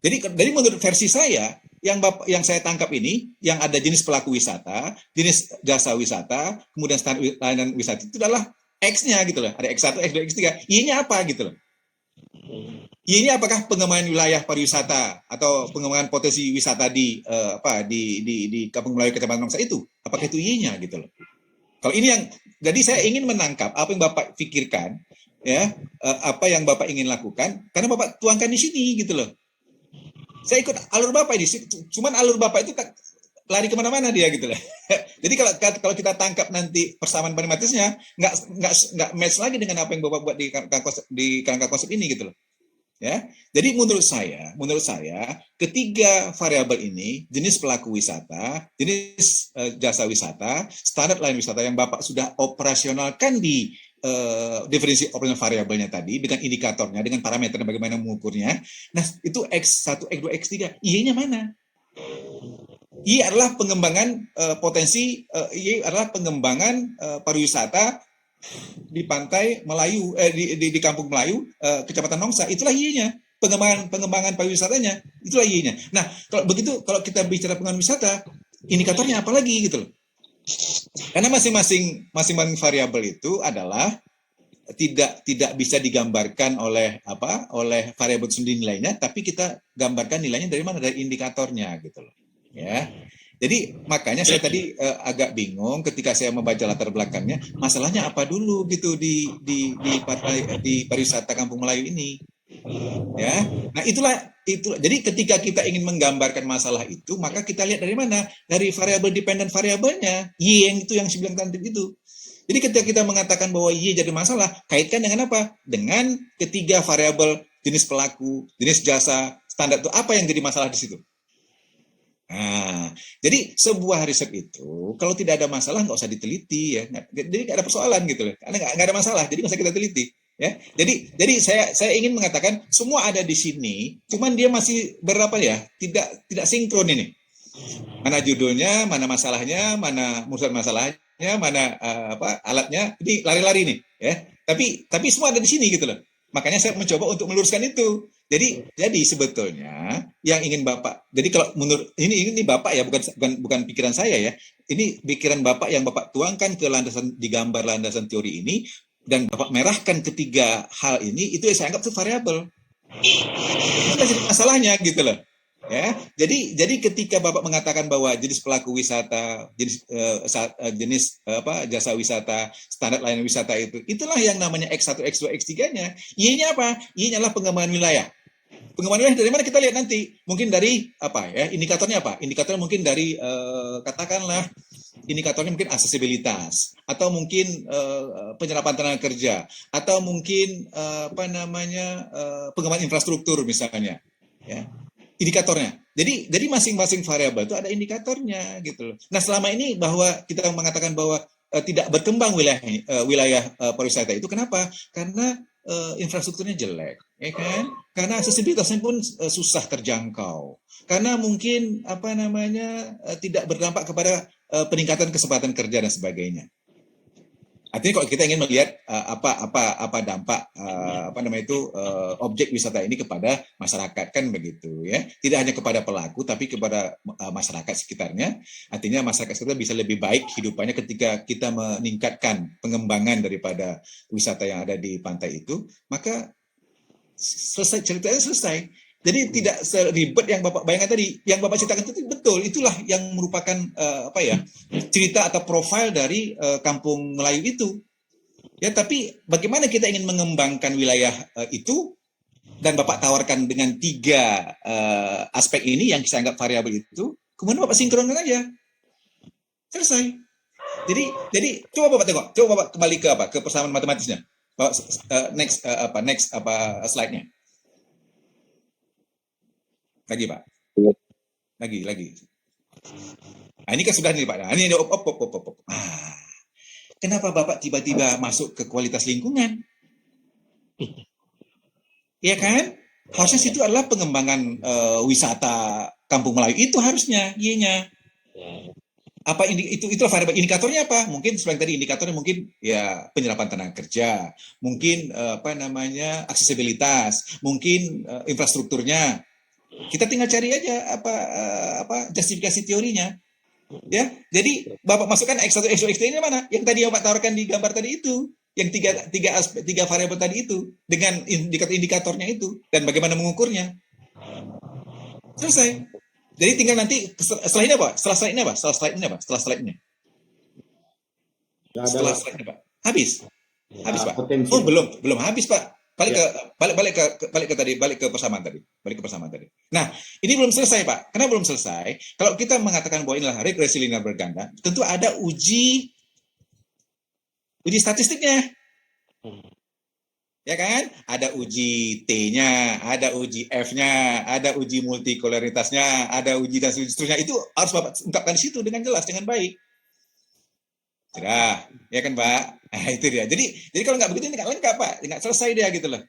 Jadi menurut versi saya, yang saya tangkap ini, yang ada jenis pelaku wisata, jenis jasa wisata, kemudian standar layanan wisata itu adalah X-nya gitu loh. Ada X1, X2, X3. Y-nya apa gitu loh. Y-nya apakah pengembangan wilayah pariwisata atau pengembangan potensi wisata di Kampung Melayu Kecamatan Nongsa itu? Apakah itu Y-nya gitu loh. Kalau ini jadi saya ingin menangkap apa yang Bapak pikirkan, ya, apa yang Bapak ingin lakukan, karena Bapak tuangkan di sini gitu loh. Saya ikut alur Bapak ini, cuman alur Bapak itu lari kemana-mana dia gitu lah. Jadi kalau kita tangkap nanti persamaan matematisnya, nggak match lagi dengan apa yang Bapak buat di kerangka konsep ini gitu loh. Ya, jadi menurut saya ketiga variabel ini, jenis pelaku wisata, jenis jasa wisata, standar layanan wisata yang Bapak sudah operasionalkan di definisi operasional variabelnya tadi dengan indikatornya, dengan parameter bagaimana mengukurnya. Nah, itu X1, X2, X3. Y-nya mana? Y adalah pengembangan potensi, Y adalah pengembangan pariwisata di Pantai Melayu, di Kampung Melayu, Kecamatan Nongsa. Itulah Y-nya. Pengembangan pariwisatanya, itulah Y-nya. Nah, kalau begitu, kalau kita bicara pengembangan wisata, indikatornya apa lagi gitu loh. Karena masing-masing variabel itu adalah tidak bisa digambarkan oleh variabel sendiri nilainya, tapi kita gambarkan nilainya dari mana, dari indikatornya gitu loh. Ya. Jadi makanya saya tadi agak bingung ketika saya membaca latar belakangnya, masalahnya apa dulu gitu di pariwisata Kampung Melayu ini. Ya. Nah, itulah. Jadi ketika kita ingin menggambarkan masalah itu, maka kita lihat dari mana? Dari variabel dependent variabelnya, Y yang saya bilang tadi itu. Jadi ketika kita mengatakan bahwa Y jadi masalah, kaitkan dengan apa? Dengan ketiga variabel jenis pelaku, jenis jasa, standar itu apa yang jadi masalah di situ. Nah, jadi sebuah riset itu kalau tidak ada masalah nggak usah diteliti ya. Jadi nggak ada persoalan gitu loh. Karena nggak ada masalah, jadi nggak usah kita teliti. Ya, jadi saya ingin mengatakan semua ada di sini, cuman dia masih berapa ya? Tidak sinkron ini. Mana judulnya, mana masalahnya, mana musuh masalahnya, mana alatnya. Ini lari-lari nih, ya. Tapi semua ada di sini gitu loh. Makanya saya mencoba untuk meluruskan itu. Jadi sebetulnya yang ingin Bapak, jadi kalau menurut ini Bapak ya, bukan pikiran saya ya. Ini pikiran Bapak yang Bapak tuangkan ke digambar landasan teori ini, dan Bapak merahkan ketiga hal ini, itu saya anggap itu variabel. Itu jadi masalahnya gitu loh. Ya, jadi ketika Bapak mengatakan bahwa jenis pelaku wisata, jenis jasa wisata, standar layanan wisata itulah yang namanya X1, X2, X3-nya. Y-nya apa? Y-nya adalah pengembangan wilayah. Pengembangan wilayah dari mana kita lihat nanti? Mungkin dari indikatornya apa? Indikatornya mungkin dari katakanlah indikatornya mungkin aksesibilitas, atau mungkin penyerapan tenaga kerja, atau mungkin pengembangan infrastruktur misalnya, ya. Indikatornya. Jadi masing-masing variabel itu ada indikatornya gitu loh. Nah, selama ini bahwa kita mengatakan bahwa tidak berkembang wilayah pariwisata itu kenapa? Karena infrastrukturnya jelek, ya kan? Karena aksesibilitasnya pun susah terjangkau. Karena mungkin tidak berdampak kepada peningkatan kesempatan kerja dan sebagainya. Artinya kalau kita ingin melihat apa dampak objek wisata ini kepada masyarakat kan begitu ya. Tidak hanya kepada pelaku tapi kepada masyarakat sekitarnya. Artinya masyarakat sekitar bisa lebih baik hidupannya ketika kita meningkatkan pengembangan daripada wisata yang ada di pantai itu, maka ceritanya selesai. Jadi tidak seribet yang Bapak bayangkan tadi. Yang Bapak ceritakan itu betul. Itulah yang merupakan cerita atau profil dari Kampung Melayu itu. Ya, tapi bagaimana kita ingin mengembangkan wilayah itu, dan Bapak tawarkan dengan tiga aspek ini yang saya anggap variabel itu, kemudian Bapak sinkronkan aja. Selesai. Jadi coba Bapak tengok. Coba Bapak kembali ke persamaan matematisnya. Next slide-nya. Lagi Pak. Lagi. Nah, ini kan sudah nih Pak. Nah, ini op. Ah, kenapa Bapak tiba-tiba masuk ke kualitas lingkungan? Ya kan? Harusnya situ adalah pengembangan wisata Kampung Melayu itu harusnya, Y-nya. Apa itu variabel indikatornya apa? Mungkin seperti tadi indikatornya mungkin ya penyerapan tenaga kerja, mungkin aksesibilitas, mungkin infrastrukturnya. Kita tinggal cari aja apa justifikasi teorinya. Ya, jadi Bapak masukkan X1, X2, X3 ini mana? Yang tadi Bapak tawarkan di gambar tadi itu, yang tiga variabel tadi itu dengan indikator-indikatornya itu dan bagaimana mengukurnya. Selesai. Jadi tinggal nanti setelah ini apa? Setelah slide ini apa? Setelah slide ini apa? Setelah slide ini. Setelah slide ini Pak. Habis. Habis Pak. Oh belum habis Pak. Balik ke persamaan tadi. Nah, ini belum selesai Pak. Kenapa belum selesai? Kalau kita mengatakan bahwa inilah regresi linear berganda, tentu ada uji statistiknya. Ya kan? Ada uji T-nya, ada uji F-nya, ada uji multikolaritasnya, ada uji dan seterusnya. Itu harus Bapak ungkapkan di situ dengan jelas, dengan baik. Sudah, ya kan Pak? Nah, itu dia. Jadi kalau nggak begitu ini nggak lengkap Pak, nggak selesai dia gitu loh.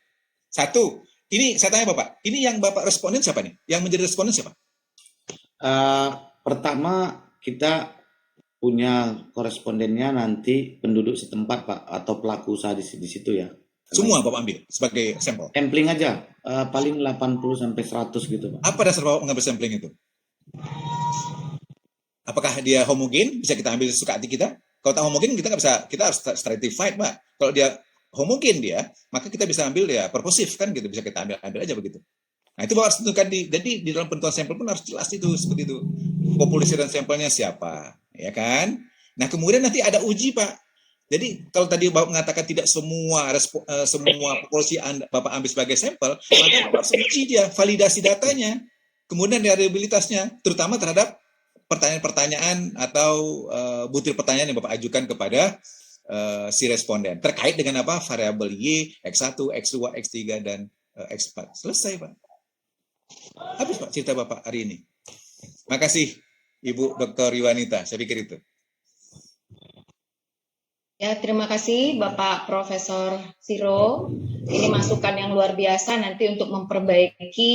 Satu, ini saya tanya Bapak, ini yang Bapak responden siapa nih? Yang menjadi responden siapa? Pertama kita punya korespondennya nanti penduduk setempat Pak, atau pelaku usaha di situ ya. Semua Bapak ambil sebagai sampel? Sampling aja, paling 80-100 gitu Pak. Apa dasar Bapak mengambil sampling itu? Apakah dia homogen? Bisa kita ambil sesuka hati kita? Kalau tak homogen kita nggak bisa, kita harus stratified Pak. Kalau dia homogen dia, maka kita bisa ambil ya purposive kan gitu, bisa kita ambil aja begitu. Nah itu harus tentukan jadi di dalam penentuan sampel pun harus jelas itu seperti itu. Populasi dan sampelnya siapa, ya kan? Nah kemudian nanti ada uji Pak. Jadi kalau tadi Bapak mengatakan tidak semua populasi Bapak ambil sebagai sampel, maka Bapak harus uji dia, validasi datanya, kemudian reliabilitasnya, terutama terhadap pertanyaan-pertanyaan atau butir pertanyaan yang Bapak ajukan kepada si responden terkait dengan apa variabel Y, X1, X2, X3 dan X4. Selesai Pak. Habis Pak cerita Bapak hari ini. Makasih Ibu Dr. Yuwanita, saya pikir itu. Ya, terima kasih Bapak Profesor Siro. Ini masukan yang luar biasa nanti untuk memperbaiki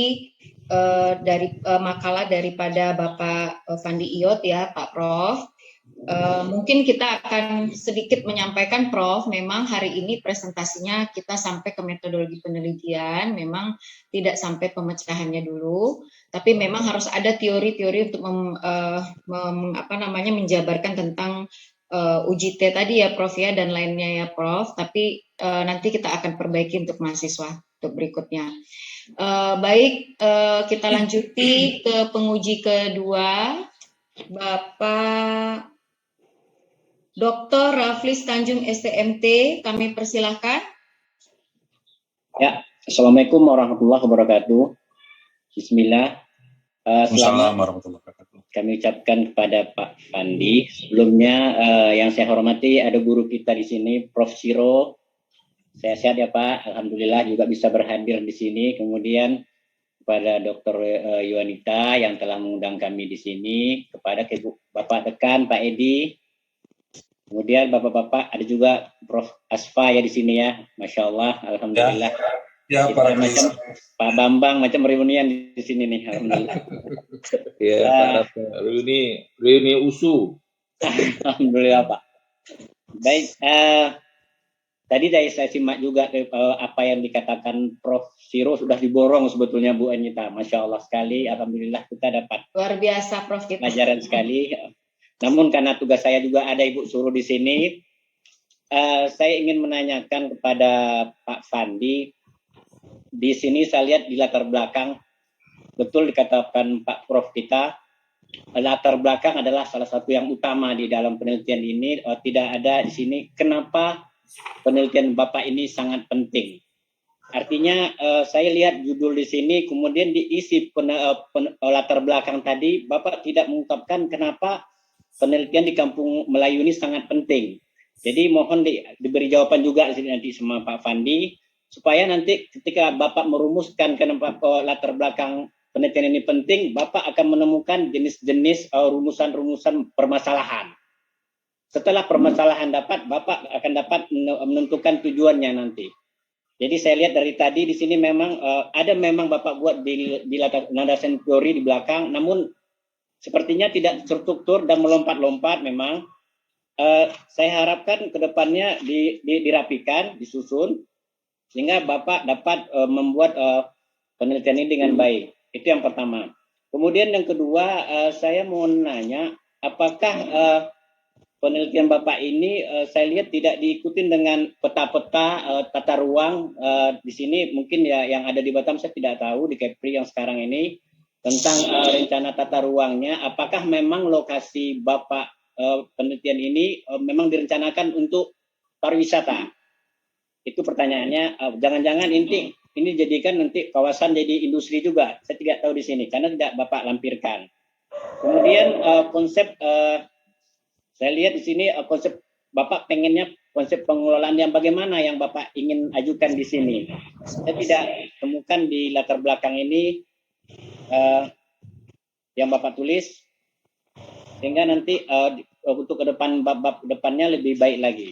dari makalah daripada Bapak Fandi Iyot ya, Pak Prof. Mungkin kita akan sedikit menyampaikan Prof, memang hari ini presentasinya kita sampai ke metodologi penelitian, memang tidak sampai pemecahannya dulu, tapi memang harus ada teori-teori untuk menjabarkan tentang uji T tadi ya Prof ya dan lainnya ya Prof, tapi nanti kita akan perbaiki untuk mahasiswa untuk berikutnya. Baik, kita lanjuti ke penguji kedua, Bapak Dr. Raflis Tanjung STMT, kami persilahkan. Ya, Assalamualaikum warahmatullahi wabarakatuh. Bismillah. Assalamualaikum warahmatullahi wabarakatuh. Kami ucapkan kepada Pak Fandi. Sebelumnya yang saya hormati ada guru kita di sini, Prof. Siro. Sehat-sehat ya Pak. Alhamdulillah juga bisa berhadir di sini. Kemudian kepada Dr. Yuwanita yang telah mengundang kami di sini, kepada Bapak Dekan, Pak Edi. Kemudian Bapak-bapak ada juga Prof. Asfa ya di sini ya. Masya Allah, Alhamdulillah. Ya, para macam Pak Bambang macam reunian di sini nih, alhamdulillah. Ya, reuni USU. Alhamdulillah Pak. Baik, tadi dari saya simak juga apa yang dikatakan Prof. Siro sudah diborong sebetulnya Bu Anita. Masya Allah sekali, alhamdulillah kita dapat Luar biasa Prof kita. pelajaran sekali. Namun karena tugas saya juga ada Ibu Suruh di sini, saya ingin menanyakan kepada Pak Fandi. Di sini saya lihat di latar belakang, betul dikatakan Pak Prof kita, latar belakang adalah salah satu yang utama di dalam penelitian ini. Tidak ada di sini kenapa penelitian Bapak ini sangat penting. Artinya saya lihat judul di sini, kemudian diisi latar belakang tadi, Bapak tidak mengungkapkan kenapa penelitian di Kampung Melayu ini sangat penting. Jadi mohon diberi jawaban juga di sini nanti sama Pak Fandi, supaya nanti ketika Bapak merumuskan kenapa latar belakang penelitian ini penting, Bapak akan menemukan jenis-jenis rumusan-rumusan permasalahan. Setelah permasalahan dapat, Bapak akan dapat menentukan tujuannya nanti. Jadi saya lihat dari tadi di sini memang ada memang Bapak buat di landasan teori di belakang, namun sepertinya tidak terstruktur dan melompat-lompat memang. Saya harapkan ke depannya dirapikan, disusun, sehingga Bapak dapat membuat penelitian ini dengan baik. Itu yang pertama. Kemudian yang kedua, saya mau nanya, apakah penelitian Bapak ini saya lihat tidak diikuti dengan peta-peta tata ruang di sini, mungkin ya yang ada di Batam saya tidak tahu, di Kepri yang sekarang ini, tentang rencana tata ruangnya, apakah memang lokasi Bapak penelitian ini memang direncanakan untuk pariwisata? Itu pertanyaannya. Jangan-jangan ini jadikan nanti kawasan jadi industri juga, saya tidak tahu di sini, karena tidak Bapak lampirkan. Kemudian konsep saya lihat di sini konsep Bapak pengennya konsep pengelolaan yang bagaimana yang Bapak ingin ajukan di sini. Saya tidak temukan di latar belakang ini yang Bapak tulis, sehingga nanti untuk ke depan bab depannya lebih baik lagi.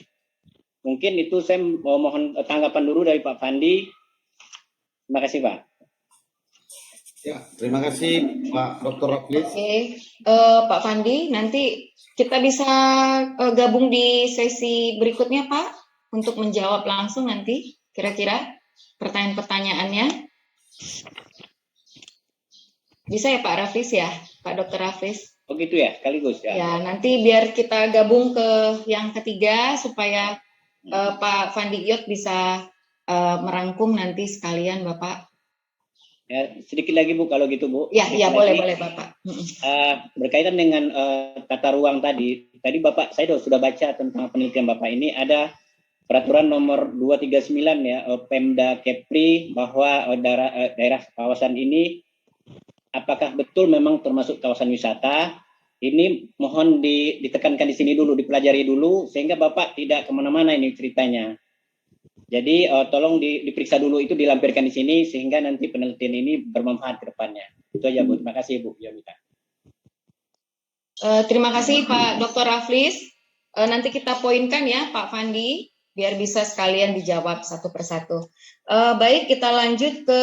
Mungkin itu saya mohon tanggapan dulu dari Pak Fandi. Terima kasih Pak. Ya, terima kasih Pak Dr. Raflis. Oke, Pak Fandi, nanti kita bisa gabung di sesi berikutnya, Pak, untuk menjawab langsung nanti kira-kira pertanyaan-pertanyaannya. Bisa ya Pak Rafis ya, Pak Dr. Rafis? Oh gitu ya, sekaligus ya. Ya, nanti biar kita gabung ke yang ketiga supaya Pak Fandi Iyot bisa merangkum nanti sekalian, Bapak. Ya, sedikit lagi Bu kalau gitu Bu. Ya, iya boleh Bapak. Berkaitan dengan tata ruang tadi Bapak saya sudah baca tentang penelitian Bapak ini, ada peraturan nomor 239 ya Pemda Kepri bahwa daerah kawasan ini apakah betul memang termasuk kawasan wisata. Ini mohon ditekankan di sini dulu, dipelajari dulu sehingga Bapak tidak kemana-mana ini ceritanya. Jadi tolong diperiksa dulu, itu dilampirkan di sini sehingga nanti penelitian ini bermanfaat ke depannya. Itu aja Bu. Terima kasih Bu Yomita. Terima kasih Pak Dr. Raflis. Nanti kita poinkan ya Pak Fandi biar bisa sekalian dijawab satu persatu. Baik, kita lanjut ke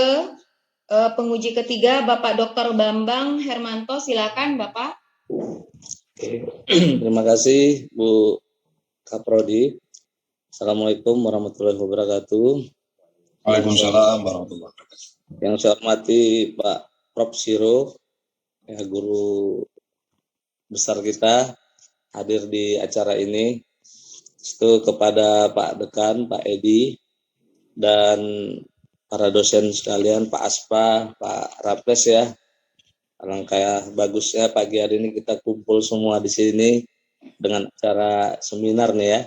penguji ketiga Bapak Dr. Bambang Hermanto. Silakan Bapak. Terima kasih Bu Kaprodi. Assalamualaikum warahmatullahi wabarakatuh. Waalaikumsalam warahmatullahi wabarakatuh. Yang saya hormati Pak Prof. Siro, ya, guru besar kita hadir di acara ini. Itu kepada Pak Dekan, Pak Edi, dan para dosen sekalian, Pak Aspa, Pak Raples ya. Alangkah bagusnya pagi hari ini kita kumpul semua di sini dengan acara seminar nih ya.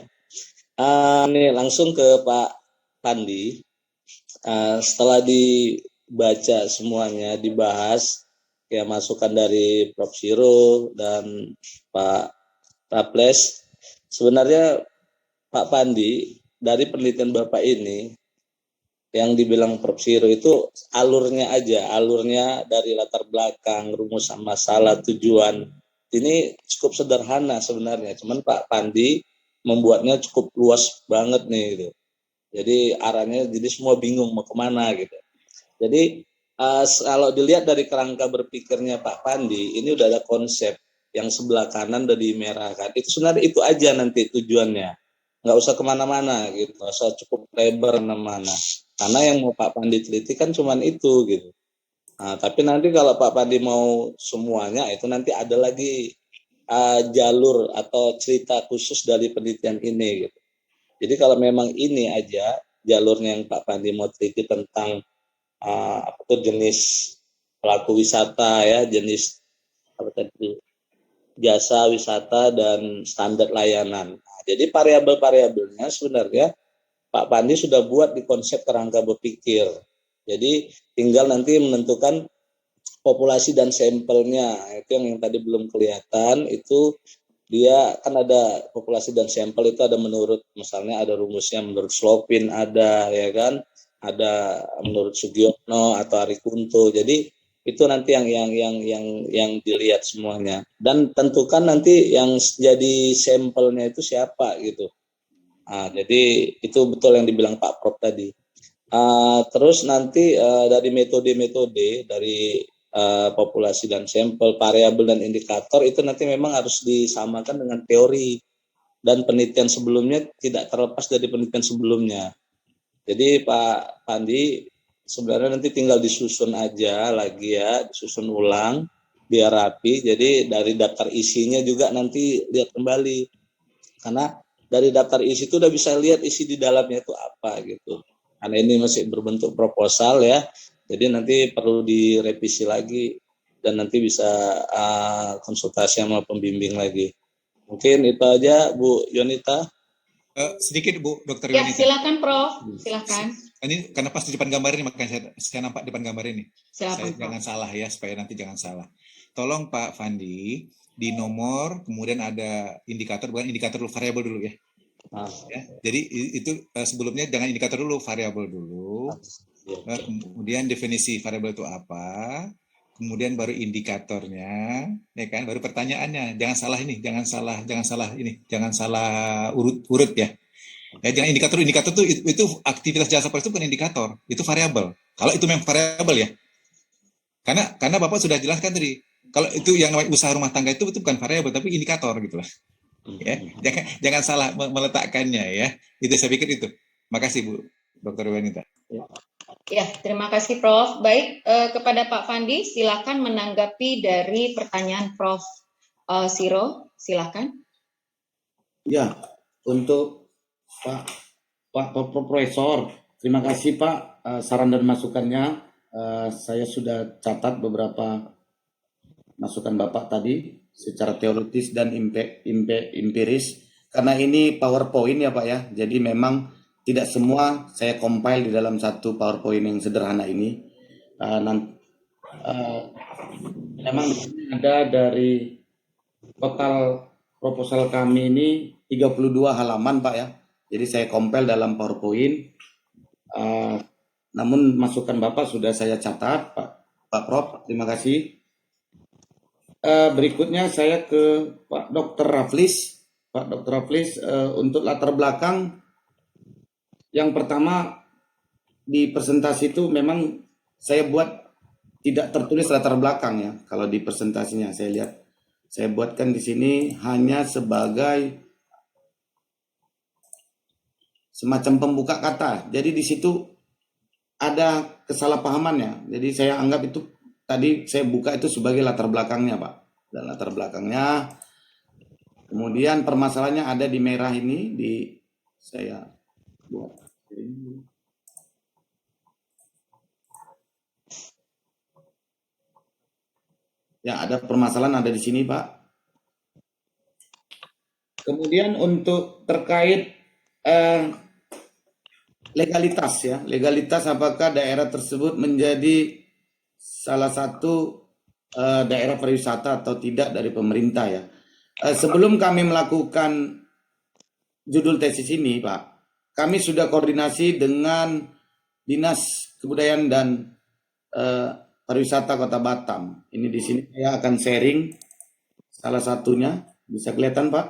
Ini langsung ke Pak Pandi. Setelah dibaca semuanya, dibahas ya masukan dari Prof. Siro dan Pak Raples. Sebenarnya Pak Pandi dari penelitian Bapak ini yang dibilang Prof. Siro itu alurnya dari latar belakang, rumusan masalah, tujuan. Ini cukup sederhana sebenarnya, cuman Pak Pandi membuatnya cukup luas banget nih gitu. Jadi arahnya jadi semua bingung mau kemana gitu. Jadi kalau dilihat dari kerangka berpikirnya Pak Pandi, ini udah ada konsep yang sebelah kanan udah dimerahkan. Itu sebenarnya itu aja nanti tujuannya. Nggak usah kemana-mana gitu, nggak usah cukup lebar kemana-mana. Karena yang mau Pak Pandi teliti kan cuman itu gitu. Nah, tapi nanti kalau Pak Pandi mau semuanya, itu nanti ada lagi jalur atau cerita khusus dari penelitian ini gitu. Jadi kalau memang ini aja jalurnya yang Pak Pandi mau teliti tentang apa tuh jenis pelaku wisata ya, jenis apa tadi jasa wisata dan standar layanan. Nah, jadi variabel-variabelnya sebenarnya Pak Pandi sudah buat di konsep kerangka berpikir. Jadi tinggal nanti menentukan populasi dan sampelnya. Itu yang tadi belum kelihatan, itu dia kan ada populasi dan sampel itu ada menurut, misalnya ada rumusnya menurut Slopin ada ya kan, ada menurut Sugiono atau Arikunto. Jadi Itu nanti yang dilihat semuanya. Dan tentukan nanti yang jadi sampelnya itu siapa gitu. Nah, jadi itu betul yang dibilang Pak Prof tadi. Terus nanti dari metode-metode dari populasi dan sampel, variabel dan indikator itu nanti memang harus disamakan dengan teori dan penelitian sebelumnya, tidak terlepas dari penelitian sebelumnya. Jadi Pak Pandi sebenarnya nanti tinggal disusun aja lagi ya, disusun ulang biar rapi. Jadi dari daftar isinya juga nanti lihat kembali. Karena dari daftar isi itu udah bisa lihat isi di dalamnya itu apa gitu. Karena ini masih berbentuk proposal ya. Jadi nanti perlu direvisi lagi dan nanti bisa konsultasi sama pembimbing lagi. Mungkin itu aja Bu Yonita. Sedikit Bu, Dokter Ya, Yunita. silakan Prof. Silakan. Ini karena pas di depan gambar ini, makanya saya nampak depan gambar ini. Silakan, Prof. Jangan salah ya, supaya nanti jangan salah. Tolong Pak Fandi, di nomor, kemudian ada indikator, bukan indikator dulu, variabel dulu ya. Ya, jadi itu sebelumnya jangan indikator dulu, variabel dulu. Kemudian definisi variabel itu apa? Kemudian baru indikatornya, ya kan? Baru pertanyaannya. Jangan salah ini, jangan salah urut ya. Ya, jangan indikator itu aktivitas jasa pers itu bukan indikator, itu variabel. Kalau itu memang variabel ya. Karena Bapak sudah jelaskan tadi, kalau itu yang namanya usaha rumah tangga itu bukan variabel tapi indikator gitu lah. Ya, jangan salah meletakkannya ya. Itu saya pikir itu. Makasih Bu Dr. Wanita. Ya, terima kasih Prof. Baik, kepada Pak Fandi, silakan menanggapi dari pertanyaan Prof. Siro, silakan. Ya, untuk Pak Profesor, terima kasih Pak saran dan masukannya. Saya sudah catat beberapa masukan Bapak tadi secara teoritis dan empiris. Karena ini PowerPoint ya Pak ya, jadi memang tidak semua saya compile di dalam satu PowerPoint yang sederhana ini. Memang ada dari total proposal kami ini 32 halaman Pak ya. Jadi saya compile dalam PowerPoint. Namun masukan Bapak sudah saya catat Pak Prof. Terima kasih. Berikutnya saya ke Pak Dr. Raflis. Pak Dr. Raflis, untuk latar belakang yang pertama di presentasi itu memang saya buat tidak tertulis latar belakang ya. Kalau di presentasinya saya lihat, saya buatkan di sini hanya sebagai semacam pembuka kata. Jadi di situ ada kesalahpahamannya. Jadi saya anggap itu tadi saya buka itu sebagai latar belakangnya Pak. Dan latar belakangnya. Kemudian permasalahannya ada di merah ini, saya buat. Ya, ada permasalahan ada di sini, Pak. Kemudian untuk terkait legalitas ya, legalitas apakah daerah tersebut menjadi salah satu daerah pariwisata atau tidak dari pemerintah ya. Sebelum kami melakukan judul tesis ini, Pak, kami sudah koordinasi dengan Dinas Kebudayaan dan Pariwisata Kota Batam. Ini di sini saya akan sharing salah satunya. Bisa kelihatan, Pak?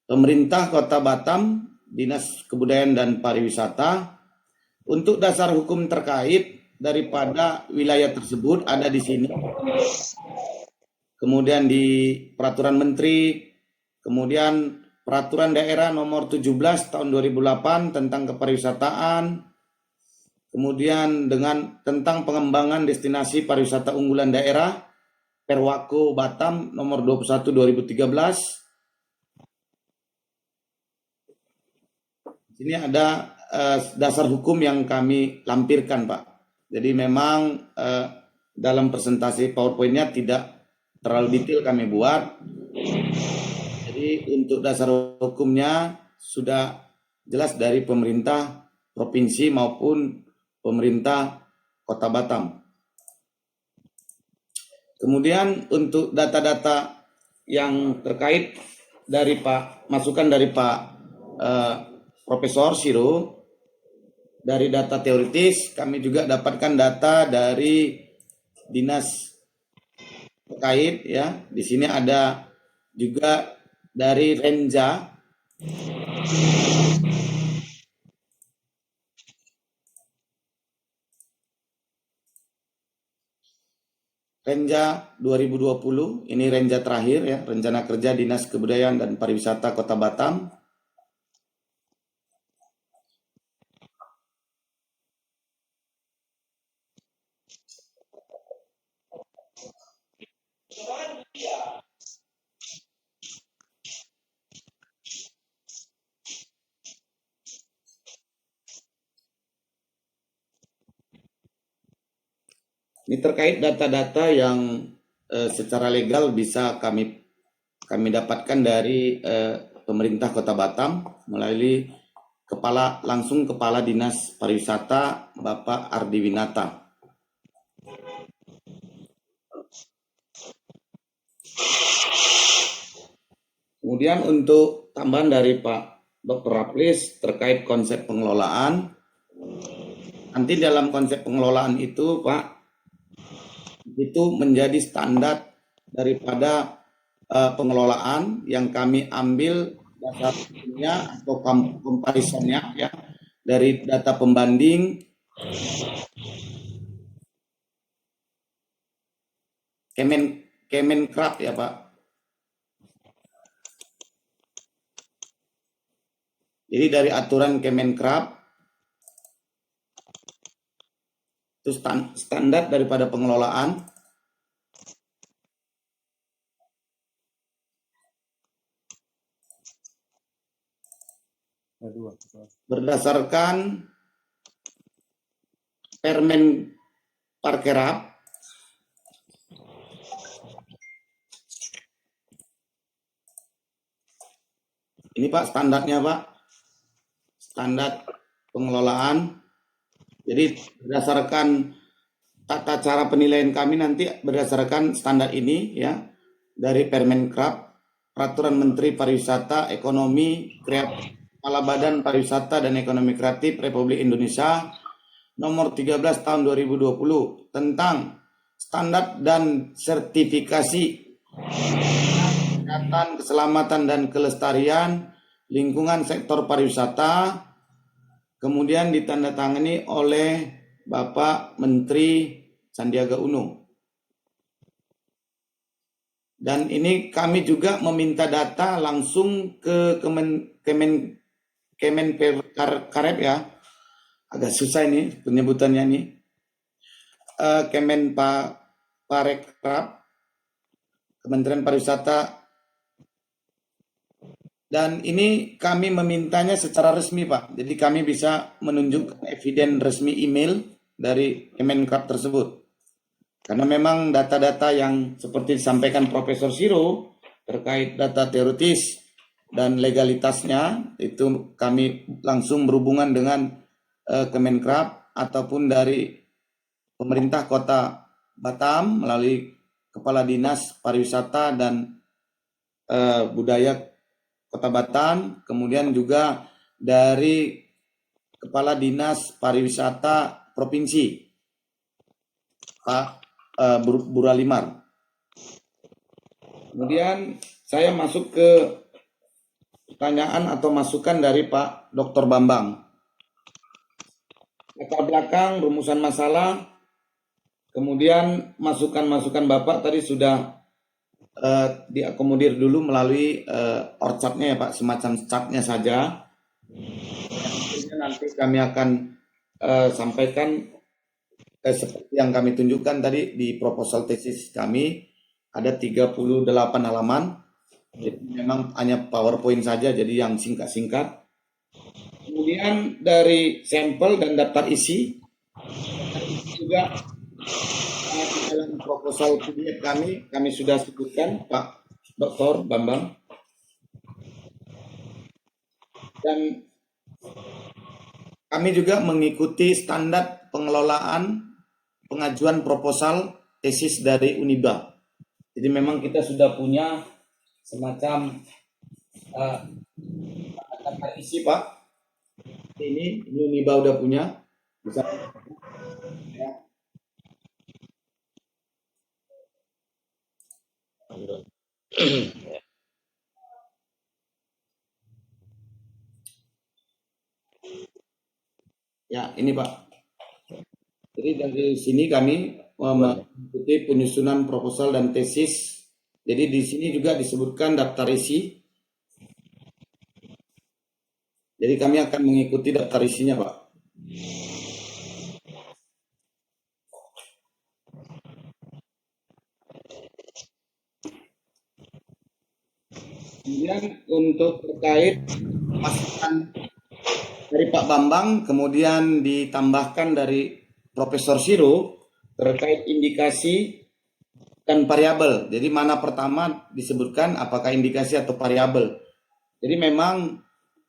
Pemerintah Kota Batam, Dinas Kebudayaan dan Pariwisata, untuk dasar hukum terkait daripada wilayah tersebut ada di sini. Kemudian di Peraturan Menteri, kemudian Peraturan Daerah Nomor 17 Tahun 2008 tentang kepariwisataan, kemudian tentang pengembangan destinasi pariwisata unggulan daerah, Perwako Batam Nomor 21 2013. Ini ada dasar hukum yang kami lampirkan, Pak. Jadi memang dalam presentasi PowerPoint-nya tidak terlalu detail kami buat. Jadi untuk dasar hukumnya sudah jelas dari pemerintah provinsi maupun pemerintah Kota Batam. Kemudian untuk data-data yang terkait dari masukan dari Pak Profesor Siro, dari data teoritis, kami juga dapatkan data dari dinas terkait ya. Di sini ada juga dari Renja. Renja 2020, ini Renja terakhir ya, rencana kerja Dinas Kebudayaan dan Pariwisata Kota Batam. Ini terkait data-data yang secara legal bisa kami dapatkan dari pemerintah Kota Batam melalui langsung Kepala Dinas Pariwisata Bapak Ardi Winata. Kemudian untuk tambahan dari Pak Dr. Raplis terkait konsep pengelolaan, nanti dalam konsep pengelolaan itu Pak, itu menjadi standar daripada pengelolaan yang kami ambil dasarnya atau comparisonnya ya dari data pembanding Kemenkrab ya Pak. Jadi dari aturan Kemenkrab itu standar daripada pengelolaan berdasarkan Permen Parkerab ini Pak standarnya Pak, standar pengelolaan. Jadi berdasarkan tata cara penilaian kami nanti berdasarkan standar ini ya dari Permenkrab, Peraturan Menteri Pariwisata, Ekonomi Kreatif, Kepala Badan Pariwisata dan Ekonomi Kreatif Republik Indonesia Nomor 13 Tahun 2020 tentang standar dan sertifikasi kesehatan, keselamatan dan kelestarian lingkungan sektor pariwisata. Kemudian ditandatangani oleh Bapak Menteri Sandiaga Uno. Dan ini kami juga meminta data langsung ke Kemenparkrab ya. Agak susah ini penyebutannya nih. Kemenparkrab, Kementerian Pariwisata. Dan ini kami memintanya secara resmi Pak. Jadi kami bisa menunjukkan eviden resmi email dari Kemenkrab tersebut. Karena memang data-data yang seperti disampaikan Profesor Siro terkait data teoritis dan legalitasnya itu kami langsung berhubungan dengan Kemenkrab ataupun dari pemerintah Kota Batam melalui Kepala Dinas Pariwisata dan Budaya Kota Batam, kemudian juga dari Kepala Dinas Pariwisata Provinsi, Pak Buralimar. Kemudian saya masuk ke pertanyaan atau masukan dari Pak Dr. Bambang. Latar belakang, rumusan masalah, kemudian masukan-masukan Bapak tadi sudah diakomodir dulu melalui orchartnya ya Pak, semacam chartnya saja. Nanti kami akan sampaikan seperti yang kami tunjukkan tadi di proposal tesis kami, ada 38 halaman. Jadi memang hanya PowerPoint saja, jadi yang singkat-singkat. Kemudian dari sampel dan daftar isi juga dalam proposal PDF kami sudah sebutkan Pak Dr. Bambang. Dan kami juga mengikuti standar pengelolaan pengajuan proposal tesis dari Uniba. Jadi memang kita sudah punya semacam Akan isi Pak. Ini Uniba udah punya. Bisa. Ya, ini Pak. Jadi dari sini kami mengikuti penyusunan proposal dan tesis. Jadi di sini juga disebutkan daftar isi. Jadi kami akan mengikuti daftar isinya, Pak. Kemudian untuk terkait masukan dari Pak Bambang, kemudian ditambahkan dari Profesor Siro terkait indikasi dan variabel. Jadi mana pertama disebutkan apakah indikasi atau variabel. Jadi memang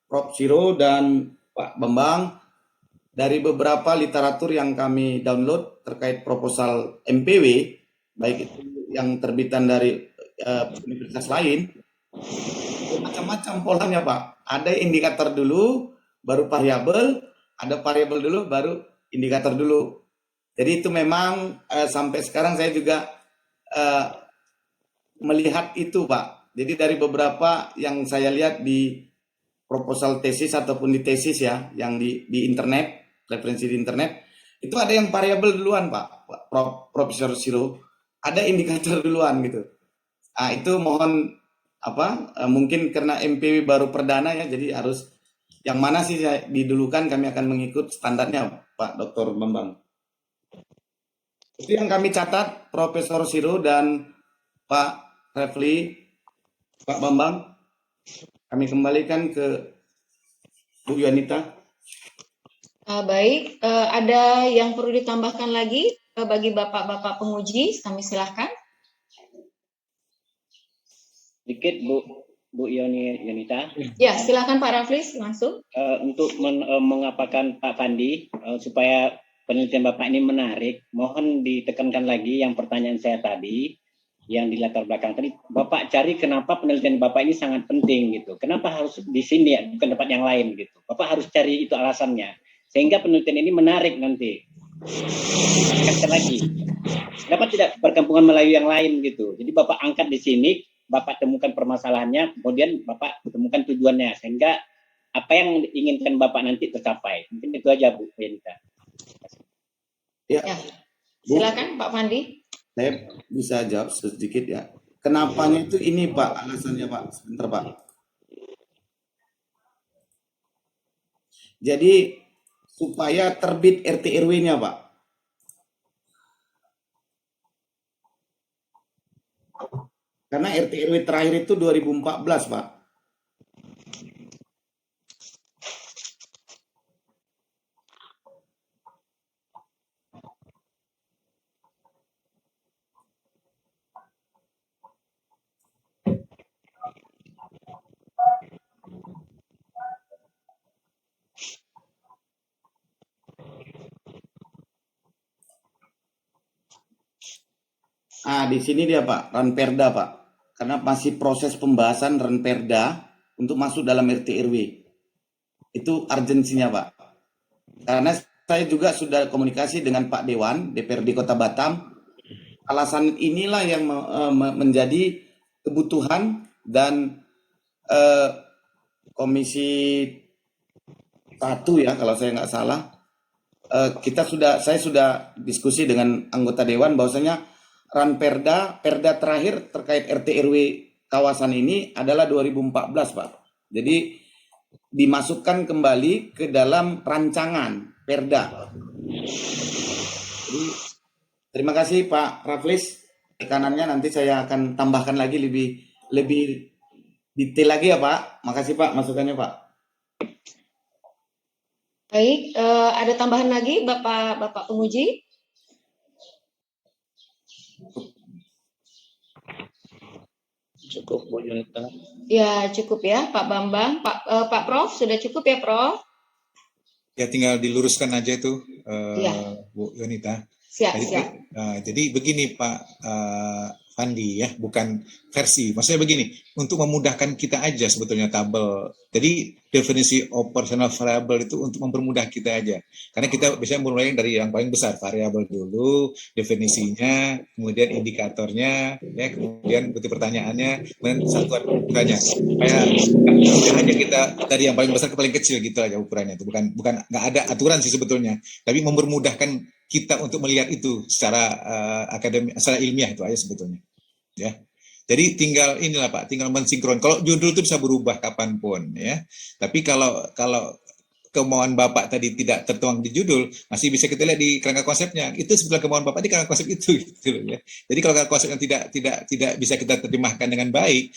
Prof. Siro dan Pak Bambang dari beberapa literatur yang kami download terkait proposal MPW, baik itu yang terbitan dari universitas lain, macam-macam polanya Pak. Ada indikator dulu, baru variabel, ada variabel dulu, baru indikator dulu. Jadi itu memang sampai sekarang saya juga melihat itu Pak. Jadi dari beberapa yang saya lihat di proposal tesis ataupun di tesis ya, yang di internet, referensi di internet, itu ada yang variabel duluan Pak, Profesor Siro, ada indikator duluan gitu. Nah itu mohon mungkin karena MPW baru perdana ya, jadi harus yang mana sih didulukan, kami akan mengikut standarnya Pak Dr. Bambang. Itu yang kami catat, Profesor Siro dan Pak Refli, Pak Bambang. Kami kembalikan ke Bu Yunita. Baik, ada yang perlu ditambahkan lagi bagi bapak-bapak penguji? Kami silahkan. Sedikit Bu Yunita. Ya, silakan Pak Raflis langsung. Untuk mengapakan Pak Fandi supaya penelitian Bapak ini menarik, mohon ditekankan lagi yang pertanyaan saya tadi, yang di latar belakang tadi, Bapak cari kenapa penelitian Bapak ini sangat penting gitu. Kenapa harus di sini ya, bukan tempat yang lain gitu. Bapak harus cari itu alasannya. Sehingga penelitian ini menarik nanti. Sekali lagi, dapat tidak perkampungan Melayu yang lain gitu. Jadi Bapak angkat di sini, Bapak temukan permasalahannya, kemudian Bapak temukan tujuannya. Sehingga apa yang diinginkan Bapak nanti tercapai. Mungkin itu aja Bu Yunita. Ya. Silakan Pak Fandi. Saya bisa jawab sedikit ya. Kenapanya itu ini Pak, alasannya Pak. Sebentar Pak. Jadi supaya terbit RT RW-nya Pak. Karena RT RW terakhir itu 2014 Pak. Di sini dia Pak, Ranperda Pak. Karena masih proses pembahasan Ranperda untuk masuk dalam RT RW. Itu urgensinya Pak. Karena saya juga sudah komunikasi dengan Pak Dewan, DPRD Kota Batam. Alasan inilah yang menjadi kebutuhan dan Komisi 1 ya kalau saya nggak salah. Saya sudah diskusi dengan anggota Dewan bahwasanya Ranperda, perda terakhir terkait RT RW kawasan ini adalah 2014 Pak. Jadi dimasukkan kembali ke dalam rancangan perda. Jadi, terima kasih Pak Raflis. Tekanannya nanti saya akan tambahkan lagi lebih detail lagi ya Pak. Makasih Pak masukannya Pak. Baik, ada tambahan lagi Bapak penguji? Cukup Bu Yunita. Ya cukup ya Pak Bambang. Pak Prof sudah cukup ya Prof? Ya tinggal diluruskan aja itu Ya. Bu Yunita. Siap, Jadi, siap. jadi begini Pak Fandi ya, bukan versi. Maksudnya begini, untuk memudahkan kita aja sebetulnya tabel. Jadi definisi operational variable itu untuk mempermudah kita aja. Karena kita bisa mulai dari yang paling besar, variabel dulu, definisinya, kemudian indikatornya, ya, kemudian bukti pertanyaannya, kemudian satuan ukurannya. Kayak mudah aja kita dari yang paling besar ke paling kecil gitu aja ukurannya itu. Bukan nggak ada aturan sih sebetulnya, tapi mempermudahkan kita untuk melihat itu secara akademik, secara ilmiah itu aja sebetulnya. Ya, jadi tinggal inilah Pak, tinggal mensinkron. Kalau judul itu bisa berubah kapanpun ya. Tapi kalau kemauan Bapak tadi tidak tertuang di judul, masih bisa kita lihat di kerangka konsepnya. Itu sebetulnya kemauan Bapak di kerangka konsep itu gitu ya. Jadi kalau kerangka konsep yang tidak bisa kita terjemahkan dengan baik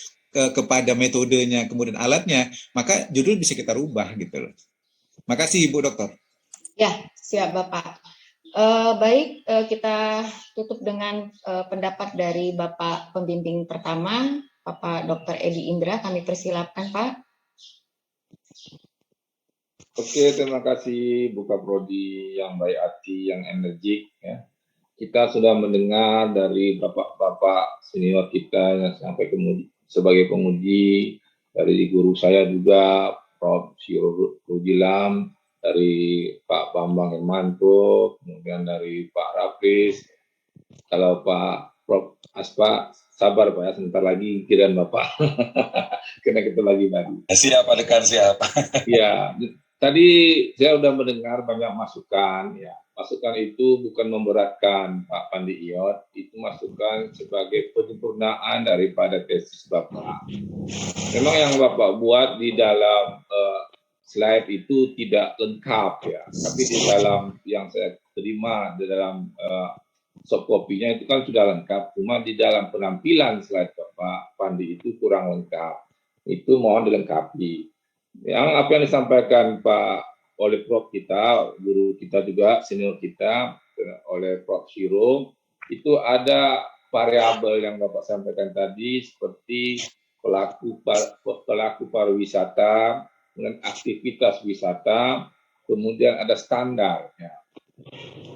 kepada metodenya kemudian alatnya, maka judul bisa kita rubah gitu loh. Makasih Ibu Dokter. Ya, siap Bapak. Baik, kita tutup dengan pendapat dari Bapak pembimbing pertama, Bapak Dr. Edi Indra. Kami persilahkan, Pak. Oke, terima kasih Bu Kaprodi yang baik hati, yang energik. Ya. Kita sudah mendengar dari bapak-bapak senior kita yang sampai sebagai penguji, dari guru saya juga, Prof. Siro Rujilam, dari Pak Bambang Hermanto, kemudian dari Pak Rafis. Kalau Pak Prof. Aspa, sabar Pak ya, sebentar lagi kirim Bapak. Karena kita lagi baru. Siap, adegan siap. Ya, tadi saya sudah mendengar banyak masukan. Ya, masukan itu bukan memberatkan Pak Pandi Iyot, itu masukan sebagai penyempurnaan daripada tesis Bapak. Memang yang Bapak buat di dalam slide itu tidak lengkap ya, tapi di dalam yang saya terima di dalam soft copy-nya itu kan sudah lengkap, cuma di dalam penampilan slide Bapak Pandi itu kurang lengkap. Itu mohon dilengkapi. Yang apa yang disampaikan Pak oleh Prof kita, guru kita juga, senior kita, oleh Prof Siro, itu ada variabel yang Bapak sampaikan tadi seperti pelaku pariwisata, dengan aktivitas wisata, kemudian ada standar. Ya.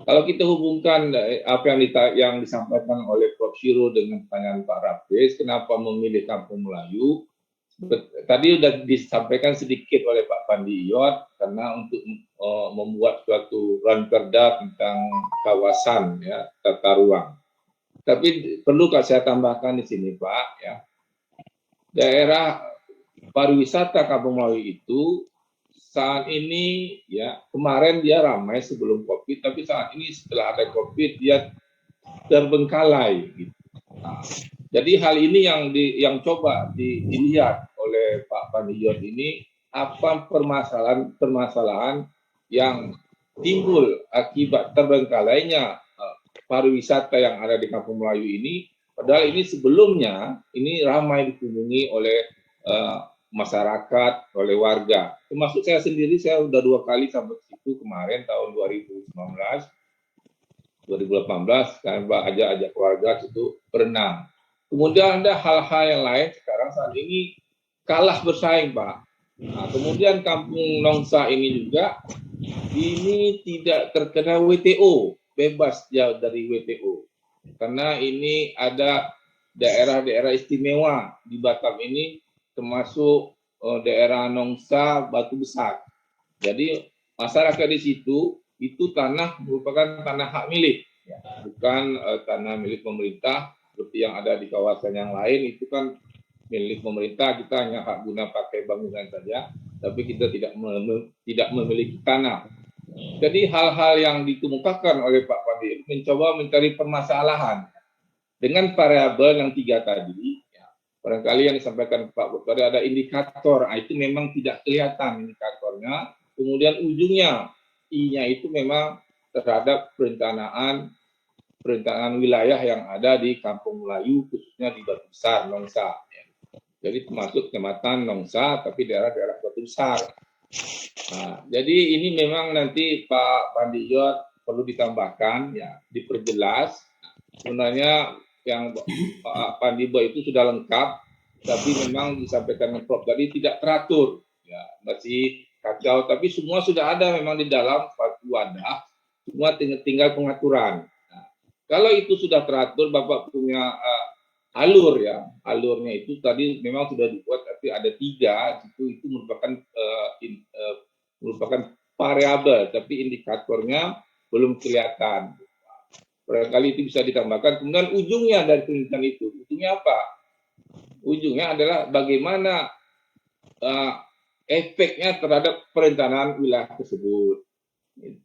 Kalau kita hubungkan apa yang disampaikan oleh Prof Siro dengan pertanyaan Pak Rafis, kenapa memilih Kampung Melayu? Tadi sudah disampaikan sedikit oleh Pak Pandi Iyot, karena untuk membuat suatu ranperda tentang kawasan ya, tata ruang. Tapi perlu saya tambahkan di sini Pak, ya, daerah pariwisata Kampung Melayu itu saat ini ya, kemarin dia ramai sebelum COVID, tapi saat ini setelah ada COVID dia terbengkalai. Gitu. Nah, jadi hal ini yang coba dilihat oleh Pak Pandi Iyot ini, apa permasalahan yang timbul akibat terbengkalainya pariwisata yang ada di Kampung Melayu ini, padahal ini sebelumnya ini ramai dikunjungi oleh masyarakat, oleh warga. Termasuk saya sendiri, saya sudah 2 kali sampai situ kemarin tahun 2018, kan Pak ajak keluarga situ berenang. Kemudian ada hal-hal yang lain sekarang saat ini kalah bersaing Pak. Nah, kemudian Kampung Nongsa ini juga ini tidak terkena WTO, bebas jauh dari WTO. Karena ini ada daerah-daerah istimewa di Batam ini, termasuk daerah Nongsa, Batu Besar. Jadi masyarakat di situ itu tanah merupakan tanah hak milik, ya, bukan tanah milik pemerintah seperti yang ada di kawasan yang lain. Itu kan milik pemerintah, kita hanya hak guna pakai bangunan saja, tapi kita tidak memiliki tanah. Jadi hal-hal yang dikemukakan oleh Pak Pandi mencoba mencari permasalahan dengan variabel yang 3 tadi. Ya, barangkali yang disampaikan Pak Dokter ada indikator, itu memang tidak kelihatan indikatornya. Kemudian ujungnya I-nya itu memang terhadap perencanaan wilayah yang ada di Kampung Melayu, khususnya di Batu Besar, Nongsa. Ya. Jadi termasuk Kecamatan Nongsa, tapi daerah-daerah Batu Besar. Nah, jadi ini memang nanti Pak Pandi Iyot perlu ditambahkan, ya, diperjelas. Sebenarnya yang Pak Pandi itu sudah lengkap, tapi memang disampaikan Prof tadi tidak teratur, ya, masih kacau. Tapi semua sudah ada memang di dalam suatu wadah, semua tinggal pengaturan. Nah, Kalau itu sudah teratur, Bapak punya alur ya, alurnya itu tadi memang sudah dibuat, tapi ada 3, itu merupakan merupakan variabel, tapi indikatornya belum kelihatan. Barangkali itu bisa ditambahkan. Kemudian ujungnya dari penelitian itu, ujungnya apa? Ujungnya adalah bagaimana efeknya terhadap perencanaan wilayah tersebut.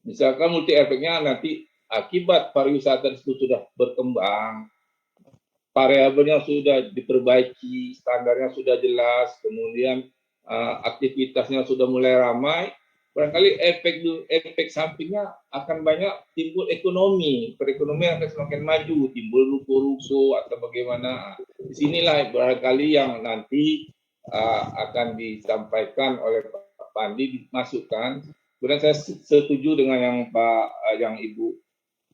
Misalkan multi efeknya nanti akibat pariwisata itu sudah berkembang, variabelnya sudah diperbaiki, standarnya sudah jelas, kemudian aktivitasnya sudah mulai ramai, barangkali efek sampingnya akan banyak timbul ekonomi, perekonomian akan semakin maju, timbul ruko-ruko atau bagaimana. Disinilah barangkali yang nanti akan disampaikan oleh Pak Pandi, dimasukkan. Kemudian saya setuju dengan yang Ibu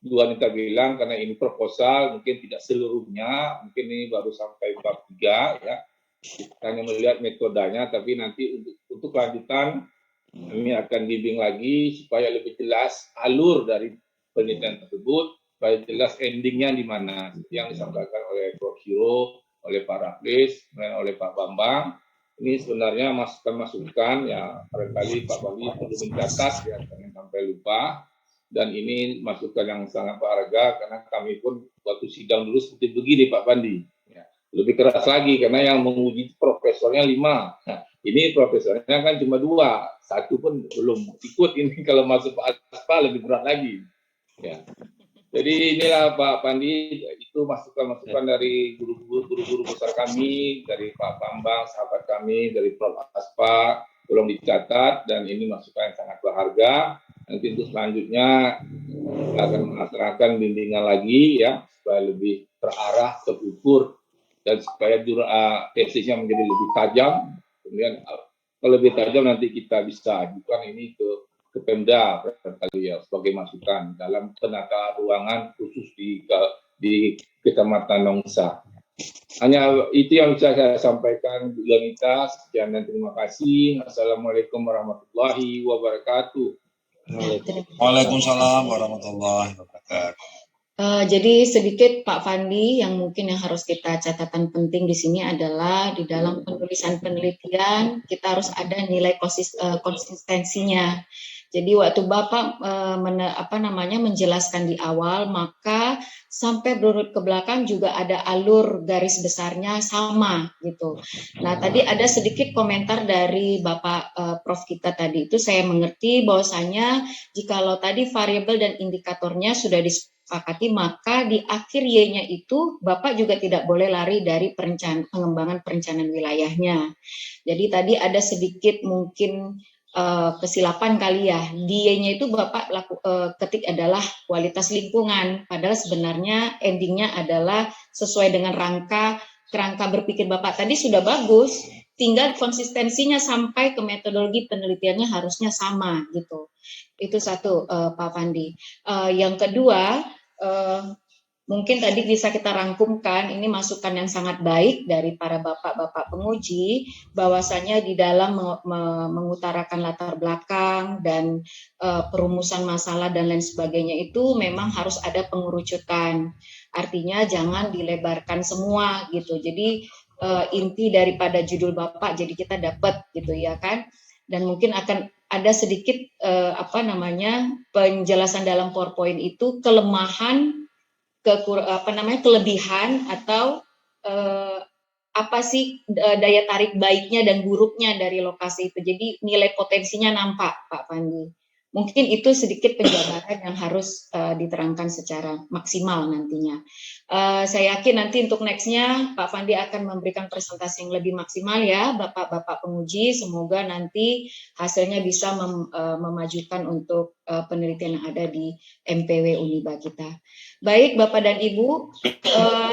Juanita bilang, karena ini proposal, mungkin tidak seluruhnya, mungkin ini baru sampai bab 3 ya. Kita hanya melihat metodenya, tapi nanti untuk lanjutan kami akan bimbing lagi supaya lebih jelas alur dari penelitian tersebut, supaya jelas endingnya di mana, yang disampaikan oleh Prof. Siro, oleh Pak Raflis, dan oleh Pak Bambang. Ini sebenarnya masukan-masukan ya, barangkali Pak Bambang perlu mencatat ya, jangan sampai lupa. Dan ini masukan yang sangat berharga, karena kami pun waktu sidang dulu seperti begini Pak Pandi. Ya, lebih keras lagi, karena yang menguji profesornya 5. Nah, ini profesornya kan cuma 2, 1 pun belum ikut. Ini kalau masuk Pak Aspa lebih berat lagi. Ya. Jadi inilah Pak Pandi, itu masukan-masukan dari guru-guru besar kami, dari Pak Bambang, sahabat kami, dari Prof. Aspa, tolong dicatat, dan ini masukan yang sangat berharga. Nanti untuk selanjutnya akan melaksanakan bimbingan lagi ya, supaya lebih terarah, terukur, dan supaya tesisnya menjadi lebih tajam. Kemudian kalau lebih tajam nanti kita bisa ajukan ini ke Pemda barangkali ya, sebagai masukan dalam penata ruangan khusus di Kecamatan Nongsa. Hanya itu yang bisa saya sampaikan, Bu Juanita. Sekian dan terima kasih. Assalamualaikum warahmatullahi wabarakatuh. Waalaikumsalam warahmatullahi wabarakatuh. Jadi sedikit Pak Fandi, yang mungkin yang harus kita catatan penting di sini adalah di dalam penulisan penelitian kita harus ada nilai konsistensinya. Jadi waktu Bapak menjelaskan di awal, maka sampai berurut ke belakang juga ada alur garis besarnya sama gitu. Nah, tadi ada sedikit komentar dari Bapak Prof kita tadi, itu saya mengerti bahwasanya jikalau tadi variabel dan indikatornya sudah disepakati, maka di akhir Y-nya itu Bapak juga tidak boleh lari dari pengembangan perencanaan wilayahnya. Jadi tadi ada sedikit mungkin kesilapan kali ya. Di Y-nya itu Bapak ketik adalah kualitas lingkungan, padahal sebenarnya endingnya adalah sesuai dengan kerangka berpikir Bapak tadi sudah bagus, tinggal konsistensinya sampai ke metodologi penelitiannya harusnya sama gitu. Itu satu, Pak Pandi. Yang kedua, mungkin tadi bisa kita rangkumkan, ini masukan yang sangat baik dari para bapak-bapak penguji, bahwasanya di dalam mengutarakan latar belakang dan perumusan masalah dan lain sebagainya itu memang harus ada pengerucutan. Artinya jangan dilebarkan semua gitu. Jadi inti daripada judul Bapak jadi kita dapat gitu ya kan. Dan mungkin akan ada sedikit penjelasan dalam PowerPoint itu kelemahan, kelebihan atau apa sih daya tarik baiknya dan buruknya dari lokasi itu. Jadi nilai potensinya nampak, Pak Pandi. Mungkin itu sedikit penjabaran yang harus diterangkan secara maksimal nantinya. Saya yakin nanti untuk next-nya Pak Pandi akan memberikan presentasi yang lebih maksimal ya, Bapak-Bapak penguji. Semoga nanti hasilnya bisa memajukan untuk penelitian yang ada di MPW Uniba kita. Baik Bapak dan Ibu,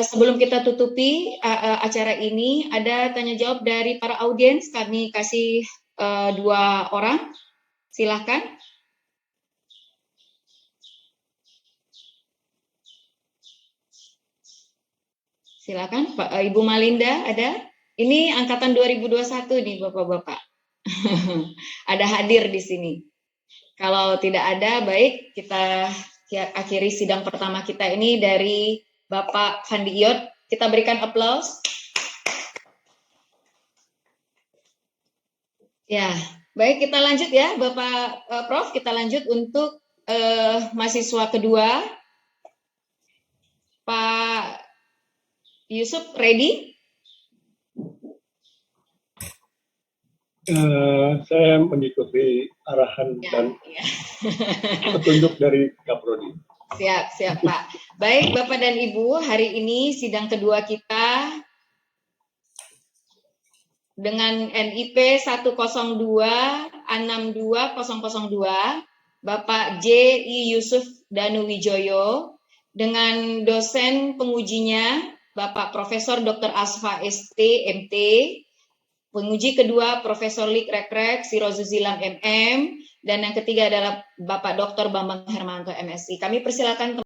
sebelum kita tutupi acara ini, ada tanya jawab dari para audiens. Kami kasih 2 orang, silahkan. Silakan, Pak Ibu Malinda ada? Ini angkatan 2021 nih Bapak-bapak. Ada hadir di sini. Kalau tidak ada, baik kita akhiri sidang pertama kita ini dari Bapak Fandi Iyot. Kita berikan aplaus. Ya, baik, kita lanjut ya Bapak Prof, kita lanjut untuk mahasiswa kedua. Pak Yusuf, ready? Saya mengikuti arahan dan petunjuk dari Kaprodi. Siap Pak. Baik Bapak dan Ibu, hari ini sidang kedua kita dengan NIP 102-62002, Bapak J.I. Yusuf Danuwijoyo, dengan dosen pengujinya Bapak Profesor Dr. Asfa ST, MT, penguji kedua Profesor Lik Rekrek Sirozuzilam MM, dan yang ketiga adalah Bapak Dr. Bambang Hermanto MSI. Kami persilakan